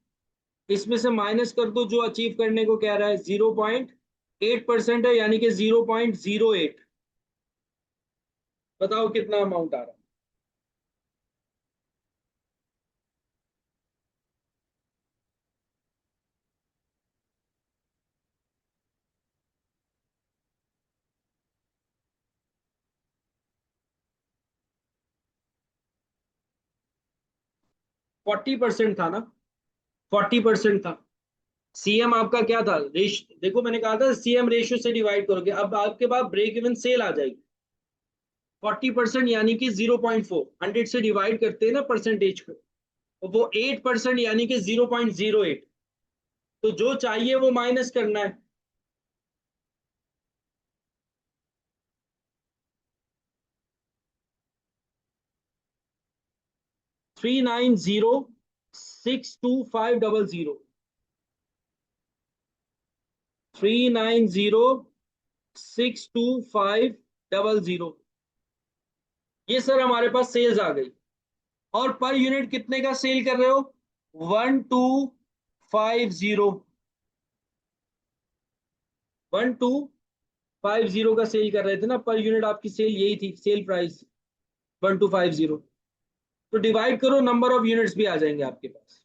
इसमें से माइनस कर दो जो अचीव करने को कह रहा है, 0.8% है यानी कि 0.08। बताओ कितना अमाउंट आ रहा है। 40% था ना, 40% था। सीएम आपका क्या था देखो मैंने कहा था सीएम रेशियो से डिवाइड करोगे, अब आपके पास ब्रेक इवन सेल आ जाएगी। 40% यानी कि 0.4, 100 से डिवाइड करते हैं ना परसेंटेज को, तो वो 8% यानी कि 0.08। तो जो चाहिए वो माइनस करना है। 39062500। 39062500। ये सर हमारे पास सेल्स आ गई। और पर यूनिट कितने का सेल कर रहे हो? 1250। 1250 का सेल कर रहे थे ना, पर यूनिट आपकी सेल यही थी, सेल प्राइस 1250। तो डिवाइड करो, नंबर ऑफ यूनिट्स भी आ जाएंगे आपके पास।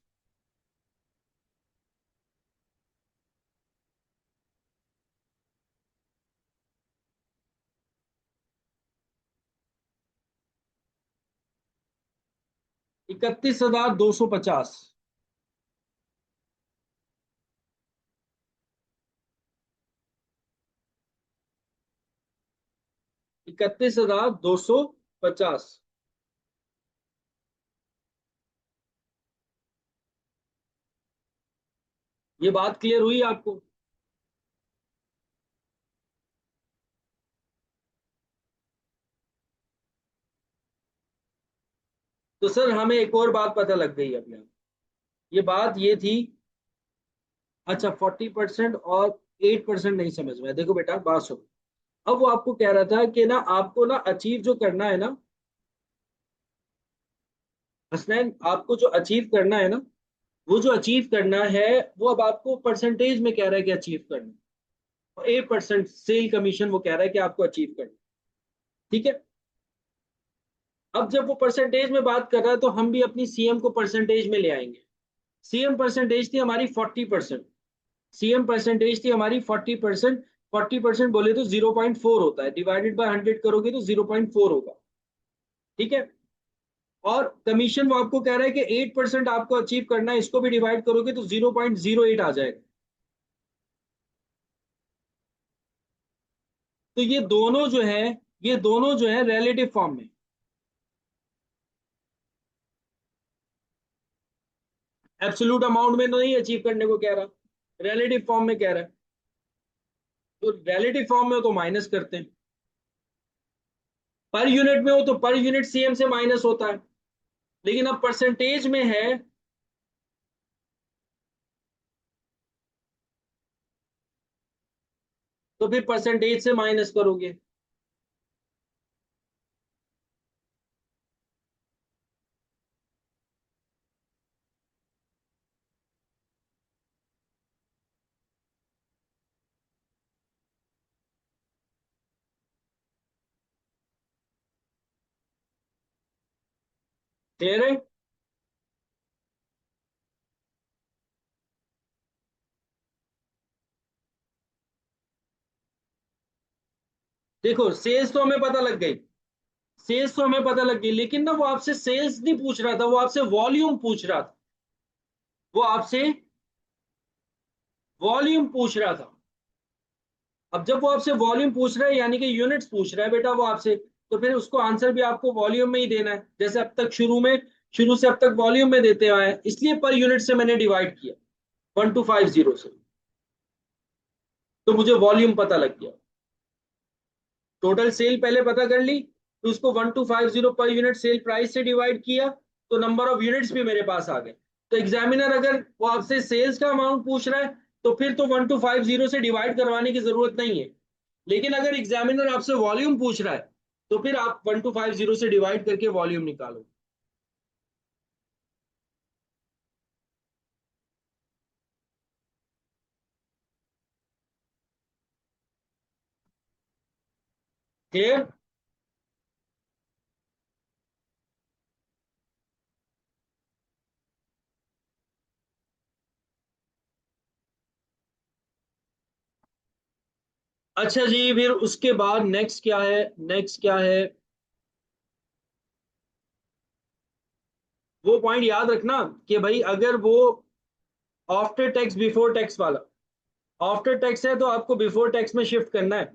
31,250। 31,250। ये बात क्लियर हुई आपको? तो सर हमें एक और बात पता लग गई अब यहाँ। ये बात ये थी। अच्छा 40% और 8% नहीं समझ में, देखो बेटा बात सुनो। अब वो आपको कह रहा था कि ना आपको ना अचीव जो करना है ना, हसनैन आपको जो अचीव करना है ना, वो जो अचीव करना है वो अब आपको परसेंटेज में कह रहा है कि अचीव करना है। और 8% सेल कमीशन वो कह रहा है कि आपको अचीव करना है। ठीक है। अब जब वो परसेंटेज में बात कर रहा है तो हम भी अपनी सीएम को परसेंटेज में ले आएंगे। सीएम परसेंटेज थी हमारी 40%। सीएम परसेंटेज थी हमारी 40%। 40% बोले तो 0.4 होता है, डिवाइडेड बाय 100 करोगे तो 0.4 होगा। ठीक है। और कमीशन वो आपको कह रहा है कि 8% आपको अचीव करना है, इसको भी डिवाइड करोगे तो 0.08 आ जाएगा। तो ये दोनों जो है, ये दोनों जो है रिलेटिव फॉर्म में। एब्सोल्यूट अमाउंट में तो नहीं अचीव करने को कह रहा, रिलेटिव फॉर्म में कह रहा है। तो रिलेटिव फॉर्म में हो तो माइनस करते हैं, पर यूनिट में हो तो पर यूनिट सीएम से माइनस होता है। लेकिन अब परसेंटेज में है। तो फिर परसेंटेज से माइनस करोगे। क्लियर है? देखो सेल्स तो हमें पता लग गई, सेल्स तो हमें पता लग गई, लेकिन ना वो आपसे सेल्स नहीं पूछ रहा था, वो आपसे वॉल्यूम पूछ रहा था। वो आपसे वॉल्यूम पूछ रहा था। अब जब वो आपसे वॉल्यूम पूछ रहा है यानी कि यूनिट्स पूछ रहा है बेटा वो आपसे, तो फिर उसको आंसर भी आपको वॉल्यूम में ही देना है, जैसे अब तक शुरू से अब तक वॉल्यूम में देते आए हैं, इसलिए पर यूनिट से मैंने डिवाइड किया 1250 से। तो मुझे वॉल्यूम पता लग गया। टोटल सेल पहले पता कर ली, तो उसको 1250 पर यूनिट सेल प्राइस से डिवाइड किया, तो नंबर ऑफ यूनिट्स भी मेरे पास आ गए। तो एग्जामिनर अगर वो आपसे सेल्स का अमाउंट पूछ रहा है, तो फिर तो 1250 से डिवाइड करवाने की जरूरत नहीं है। लेकिन अगर एग्जामिनर आपसे वॉल्यूम पूछ रहा है, तो फिर आप 1250 से डिवाइड करके वॉल्यूम निकालो। क्लियर? अच्छा जी, फिर उसके बाद नेक्स्ट क्या है? नेक्स्ट क्या है? वो पॉइंट याद रखना कि भाई अगर वो आफ्टर टैक्स बिफोर टैक्स वाला, आफ्टर टैक्स है तो आपको बिफोर टैक्स में शिफ्ट करना है।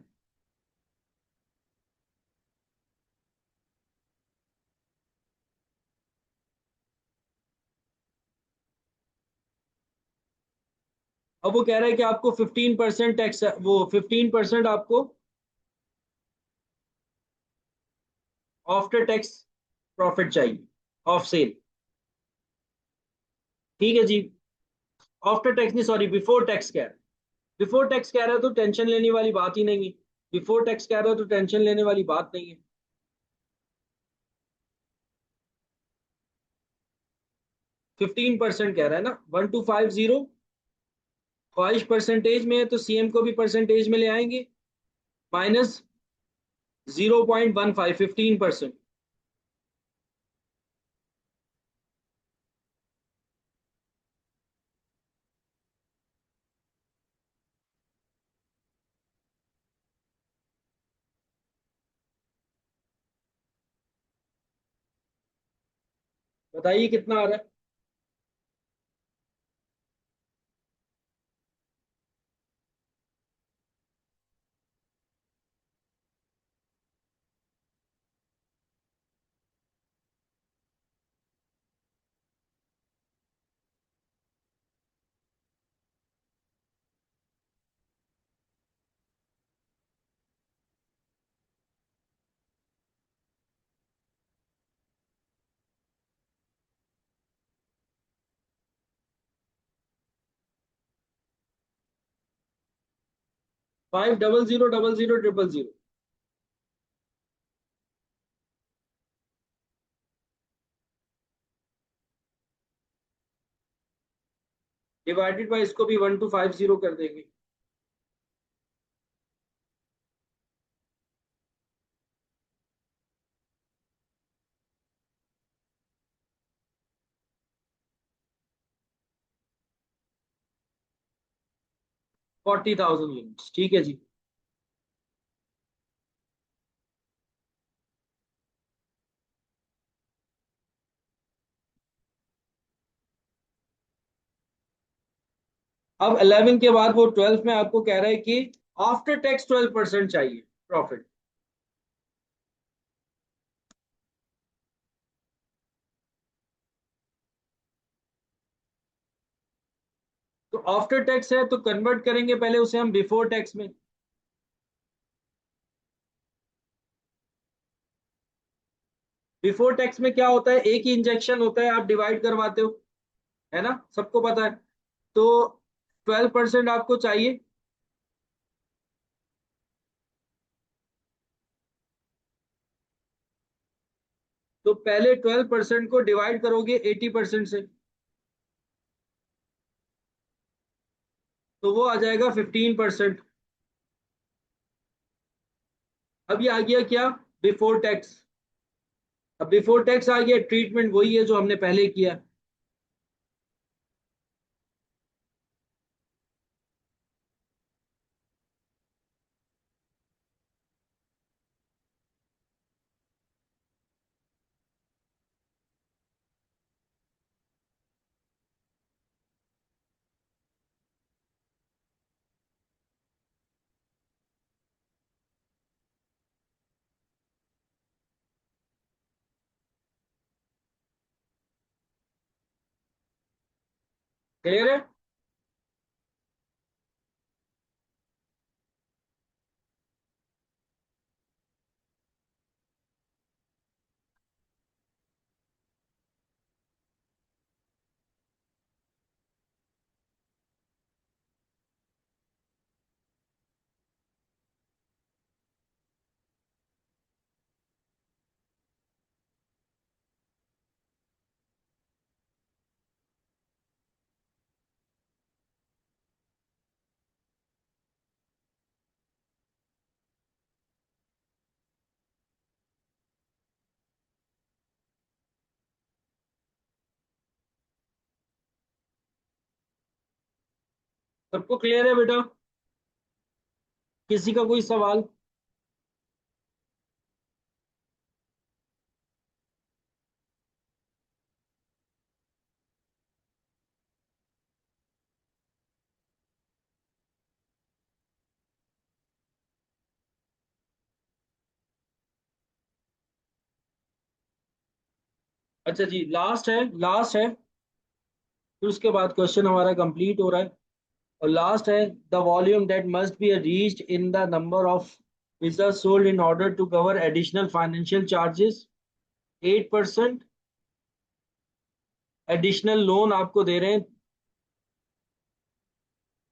अब वो कह रहा है कि आपको 15% टैक्स, वो 15% आपको आफ्टर टैक्स प्रॉफिट चाहिए ऑफ सेल। ठीक है जी। आफ्टर टैक्स नहीं, सॉरी, बिफोर टैक्स कह रहा है। बिफोर टैक्स कह रहा है तो टेंशन लेने वाली बात ही नहीं है। बिफोर टैक्स कह रहा है तो टेंशन लेने वाली बात नहीं है। 15% कह रहा है ना, 1250 ख्वाहिश परसेंटेज में है तो सीएम को भी परसेंटेज में ले आएंगे, माइनस 0.15, 15%। बताइए कितना आ रहा है? 50000000 डिवाइडेड बाय इसको भी 1250 कर देंगे। 40,000 यूनिट्स, ठीक है जी। अब 11 के बाद वो 12 में आपको कह रहा है कि आफ्टर टैक्स 12% चाहिए प्रॉफिट। तो आफ्टर टैक्स है तो कन्वर्ट करेंगे पहले उसे हम बिफोर टैक्स में। बिफोर टैक्स में क्या होता है, एक ही इंजेक्शन होता है, आप डिवाइड करवाते हो, है ना, सबको पता है। तो 12% आपको चाहिए। तो पहले 12% को डिवाइड करोगे 80% से, तो वो आ जाएगा 15%। अब ये आ गया क्या? Before tax. अब बिफोर टैक्स आ गया, ट्रीटमेंट वही है जो हमने पहले किया। क्लियर है? सबको क्लियर है बेटा? किसी का कोई सवाल? अच्छा जी, लास्ट है, लास्ट है। फिर उसके बाद क्वेश्चन हमारा कंप्लीट हो रहा है। और लास्ट है, the volume that must be reached in the number of pizza sold in order to cover additional financial charges. 8%। Additional loan आपको दे रहे हैं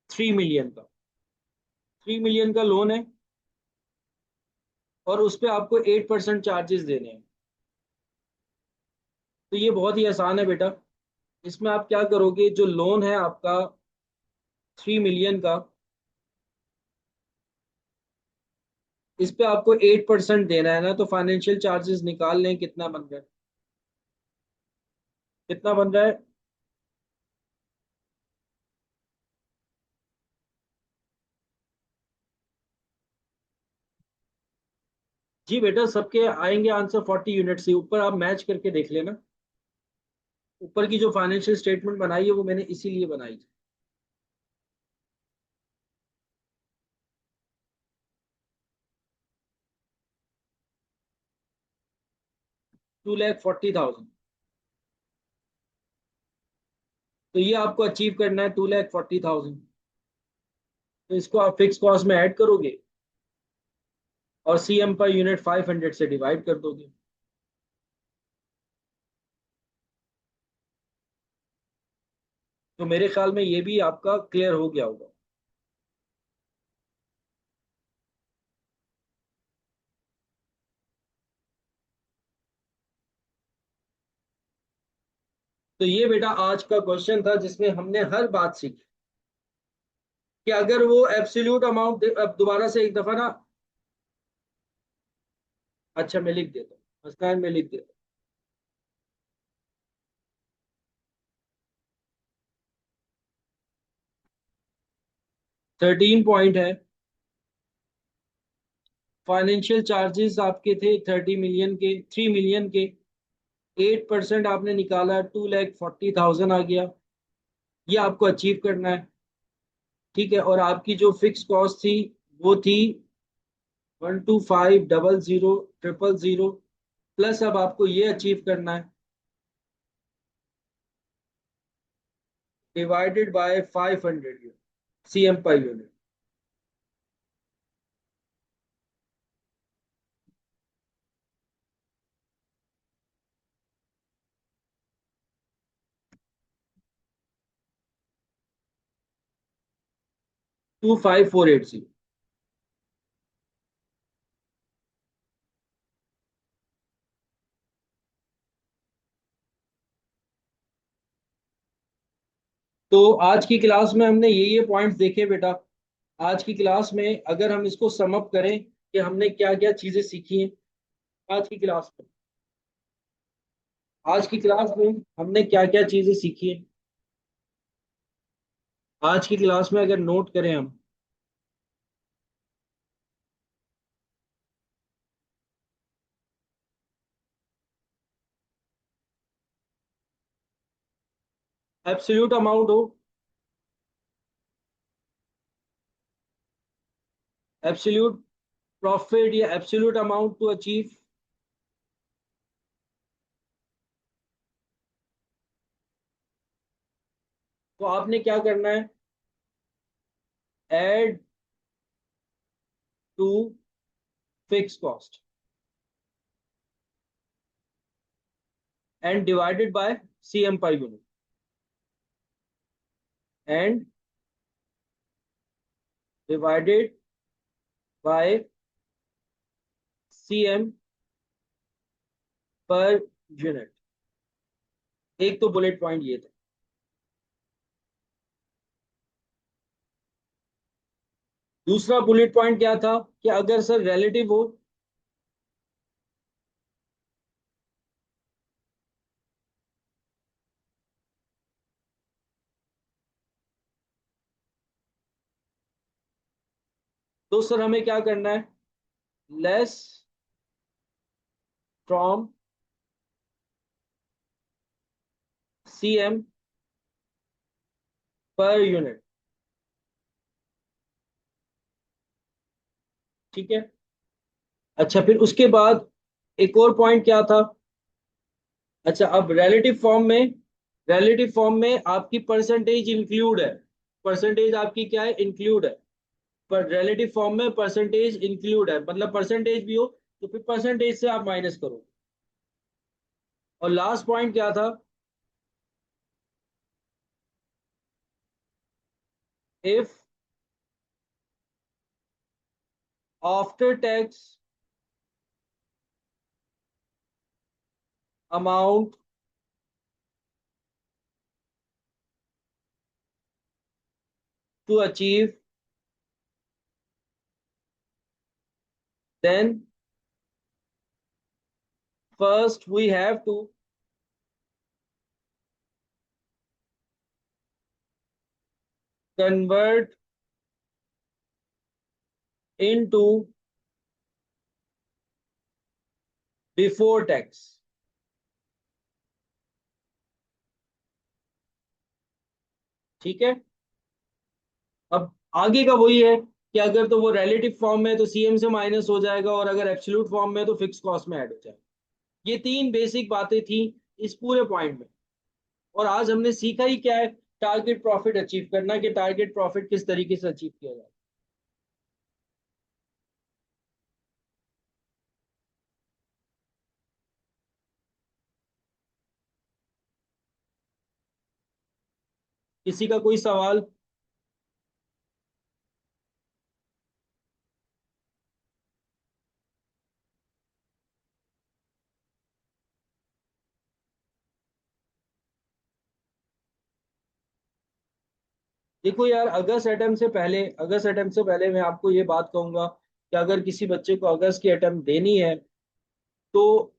3 मिलियन का। 3 मिलियन का लोन है, और उस पर आपको 8% चार्जेस देने हैं। तो ये बहुत ही आसान है बेटा। इसमें आप क्या करोगे, जो लोन है आपका 3 मिलियन का, इस पे आपको 8% देना है ना, तो फाइनेंशियल चार्जेस निकाल लें कितना बन रहा है। कितना बन रहा है? जी बेटा, सबके आएंगे आंसर 40 यूनिट से ऊपर। आप मैच करके देख लेना। ऊपर की जो फाइनेंशियल स्टेटमेंट बनाई है वो मैंने इसीलिए बनाई थी। 2,40,000। तो ये आपको अचीव करना है 2,40,000। तो इसको आप फिक्स कॉस्ट में ऐड करोगे, और सीएम पर यूनिट 500 से डिवाइड कर दोगे। तो मेरे ख्याल में ये भी आपका क्लियर हो गया होगा। तो ये बेटा आज का क्वेश्चन था, जिसमें हमने हर बात सीखी कि अगर वो एब्सोल्यूट अमाउंट, अब दोबारा से एक दफा ना। अच्छा, मैं लिख देता हूँ, स्क्रीन में लिख देता 13 पॉइंट है। फाइनेंशियल चार्जेस आपके थे 30 मिलियन के, 3 मिलियन के। 8% आपने निकाला, 2,40,000 आ गया। ये आपको अचीव करना है। ठीक है, और आपकी जो फिक्स कॉस्ट थी वो थी 125,00,000,000। प्लस अब आपको ये अचीव करना है, divided by 500 unit, CM per unit. 25480। तो आज की क्लास में हमने ये पॉइंट्स देखे बेटा। आज की क्लास में अगर हम इसको समअप करें कि हमने क्या क्या चीजें सीखी हैं आज की क्लास में। आज की क्लास में हमने क्या क्या चीजें सीखी हैं। आज की क्लास में अगर नोट करें हम, एब्सोल्यूट अमाउंट हो, एब्सोल्यूट प्रॉफिट या एब्सोल्यूट अमाउंट टू अचीव, तो आपने क्या करना है, add to fix cost and divided by CM per unit, and divided by CM per unit. एक तो बुलेट पॉइंट ये था। दूसरा बुलेट पॉइंट क्या था कि अगर सर रिलेटिव हो, तो सर हमें क्या करना है, less from CM per unit. ठीक है। अच्छा, फिर उसके बाद एक और पॉइंट क्या था, अच्छा अब रिलेटिव फॉर्म में आपकी परसेंटेज इंक्लूड है, परसेंटेज आपकी क्या है, इंक्लूड है। पर रिलेटिव फॉर्म में परसेंटेज इंक्लूड है, मतलब परसेंटेज भी हो तो फिर परसेंटेज से आप माइनस करो। और लास्ट पॉइंट क्या था, if after tax amount to achieve, then first we have to convert into before tax. ठीक है। अब आगे का वही है कि अगर तो वो रिलेटिव फॉर्म में है तो सीएम से माइनस हो जाएगा, और अगर एब्सोल्यूट फॉर्म में है तो फिक्स कॉस्ट में ऐड हो जाएगा। ये तीन बेसिक बातें थी इस पूरे पॉइंट में। और आज हमने सीखा ही क्या है, टारगेट प्रॉफिट अचीव करना, कि टारगेट प्रॉफिट किस तरीके से अचीव किया जाए। किसी का कोई सवाल? देखो यार, अगस्त अटेम्प्ट से पहले मैं आपको ये बात कहूंगा कि अगर किसी बच्चे को अगस्त की अटेम्प्ट देनी है तो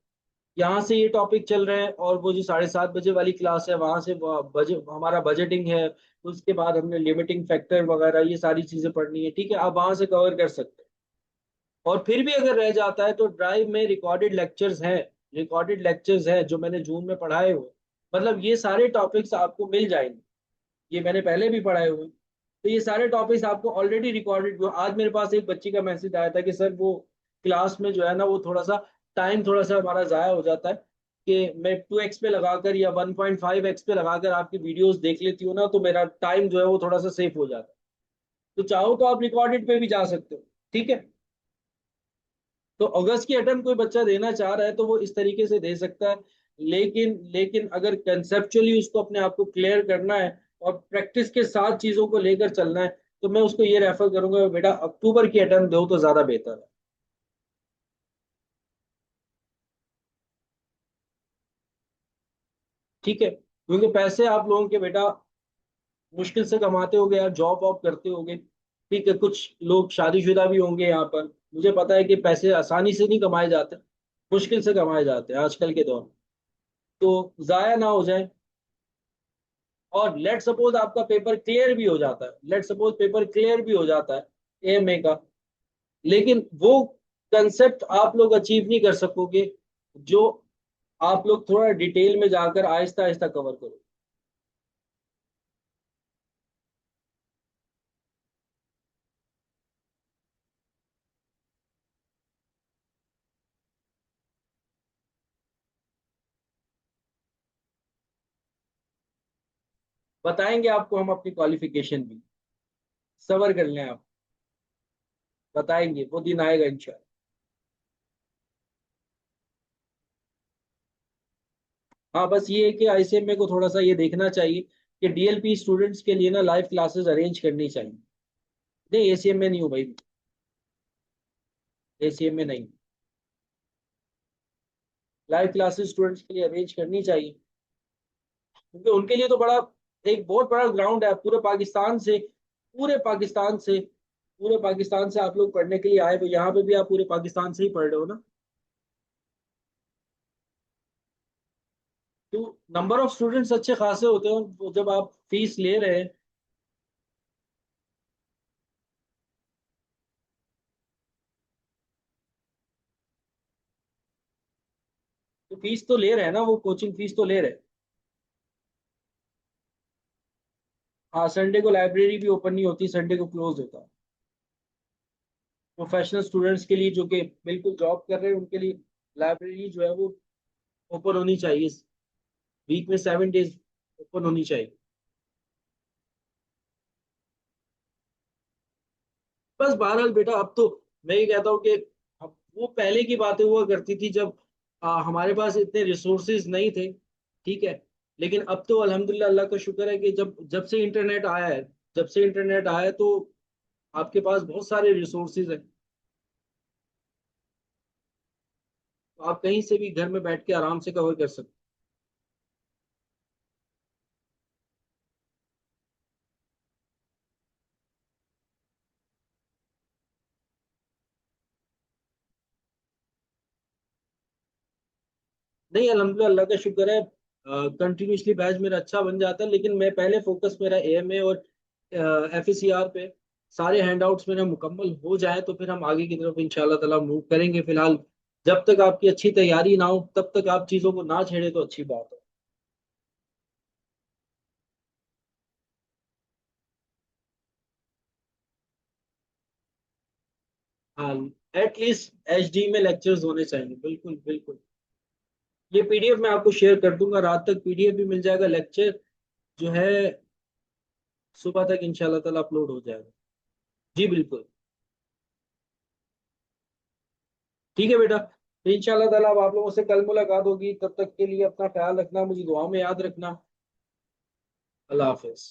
यहाँ से ये टॉपिक चल रहे हैं, और वो जो 7:30 बजे वाली क्लास है वहां से बजट, हमारा बजटिंग है, उसके बाद हमने लिमिटिंग फैक्टर वगैरह ये सारी चीजें पढ़नी है। ठीक है, आप वहां से कवर कर सकते हैं। और फिर भी अगर रह जाता है तो ड्राइव में रिकॉर्डेड लेक्चर्स हैं जो मैंने जून में पढ़ाए हुए, मतलब ये सारे टॉपिक्स आपको मिल जाएंगे। ये मैंने पहले भी पढ़ाए हुए, तो ये सारे टॉपिक्स आपको ऑलरेडी रिकॉर्डेड। आज मेरे पास एक बच्ची का मैसेज आया था कि सर वो क्लास में जो है ना, वो थोड़ा सा हमारा जाया हो जाता है, कि मैं 2x पे लगाकर या 1.5x पे लगाकर आपकी वीडियोस देख लेती हूँ ना, तो मेरा टाइम जो है वो थोड़ा सा सेफ हो जाता है। तो चाहो तो आप रिकॉर्डेड पे भी जा सकते हो। ठीक है। तो अगस्त की अटेम्प्ट कोई बच्चा देना चाह रहा है तो वो इस तरीके से दे सकता है। लेकिन अगर कंसेप्चुअली उसको अपने आप को क्लियर करना है और प्रैक्टिस के साथ चीजों को लेकर चलना है, तो मैं उसको ये रेफर करूंगा, बेटा अक्टूबर की अटेम्प्ट दो तो ज्यादा बेहतर है। ठीक है, क्योंकि पैसे आप लोगों के बेटा मुश्किल से कमाते होगे यार, जॉब वॉब करते होगे। ठीक है, कुछ लोग शादीशुदा भी होंगे यहाँ पर, मुझे पता है कि पैसे आसानी से नहीं कमाए जाते, मुश्किल से कमाए जाते हैं आजकल के दौर में। तो जाया ना हो जाए। और लेट सपोज आपका पेपर क्लियर भी हो जाता है, लेट सपोज पेपर क्लियर भी हो जाता है एएमए का, लेकिन वो कंसेप्ट आप लोग अचीव नहीं कर सकोगे जो आप लोग थोड़ा डिटेल में जाकर आहिस्ता आहिस्ता कवर करो। बताएंगे आपको हम अपनी क्वालिफिकेशन भी। सबर कर लें आप, बताएंगे, वो दिन आएगा इंशाल्लाह। हाँ बस ये है कि आईसीएमए को थोड़ा सा ये देखना चाहिए कि डीएलपी स्टूडेंट्स के लिए ना लाइव क्लासेस अरेंज करनी चाहिए। नहीं एसीएमए नहीं हूँ भाई, एसीएमए नहीं। लाइव क्लासेस स्टूडेंट्स के लिए अरेंज करनी चाहिए, क्योंकि उनके लिए तो बड़ा, एक बहुत बड़ा ग्राउंड है पूरे पाकिस्तान से। पूरे पाकिस्तान से, पूरे पाकिस्तान से आप लोग पढ़ने के लिए आए, तो यहाँ पे भी आप पूरे पाकिस्तान से ही पढ़ रहे हो ना। तो नंबर ऑफ स्टूडेंट्स अच्छे खासे होते हैं, वो जब आप फीस ले रहे हैं। तो फीस तो ले रहे हैं ना, वो कोचिंग फीस तो ले रहे हैं। हाँ संडे को लाइब्रेरी भी ओपन नहीं होती, संडे को क्लोज होता है। प्रोफेशनल स्टूडेंट्स के लिए जो कि बिल्कुल जॉब कर रहे हैं, उनके लिए लाइब्रेरी जो है वो ओपन होनी चाहिए। वीक में 7 डेज ओपन होनी चाहिए। बस बहरहाल बेटा, अब तो मैं ये कहता हूँ कि अब वो पहले की बातें हुआ करती थी जब हमारे पास इतने रिसोर्सेज नहीं थे। ठीक है। लेकिन अब तो अल्हम्दुलिल्लाह, अल्लाह का शुक्र है कि जब जब से इंटरनेट आया है, जब से इंटरनेट आया है तो आपके पास बहुत सारे रिसोर्सेज हैं। तो आप कहीं से भी घर में बैठ के आराम से कवर कर सकते हो। नहीं अल्हम्दुलिल्लाह, अल्लाह का शुक्र है, कंटिन्यूसली बैच मेरा अच्छा बन जाता है। लेकिन मैं पहले फोकस मेरा एएमए और एफएसीआर पे, सारे हैंडआउट्स मेरे मुकम्मल हो जाए तो फिर हम आगे की तरफ इंशाल्लाह ताला मूव करेंगे। फिलहाल जब तक आपकी अच्छी तैयारी ना हो तब तक आप चीज़ों को ना छेड़े तो अच्छी बात है। हाँ, एटलीस्ट एचडी में लेक्चर्स होने चाहिए, बिल्कुल बिल्कुल। ये पीडीएफ मैं आपको शेयर कर दूंगा, रात तक पीडीएफ भी मिल जाएगा, लेक्चर जो है सुबह तक इंशाल्लाह ताला अपलोड हो जाएगा। जी बिल्कुल। ठीक है बेटा, तो इंशाल्लाह ताला अब आप लोगों से कल मुलाकात होगी। तब तक के लिए अपना ख्याल रखना, मुझे दुआ में याद रखना। अल्लाह हाफिज।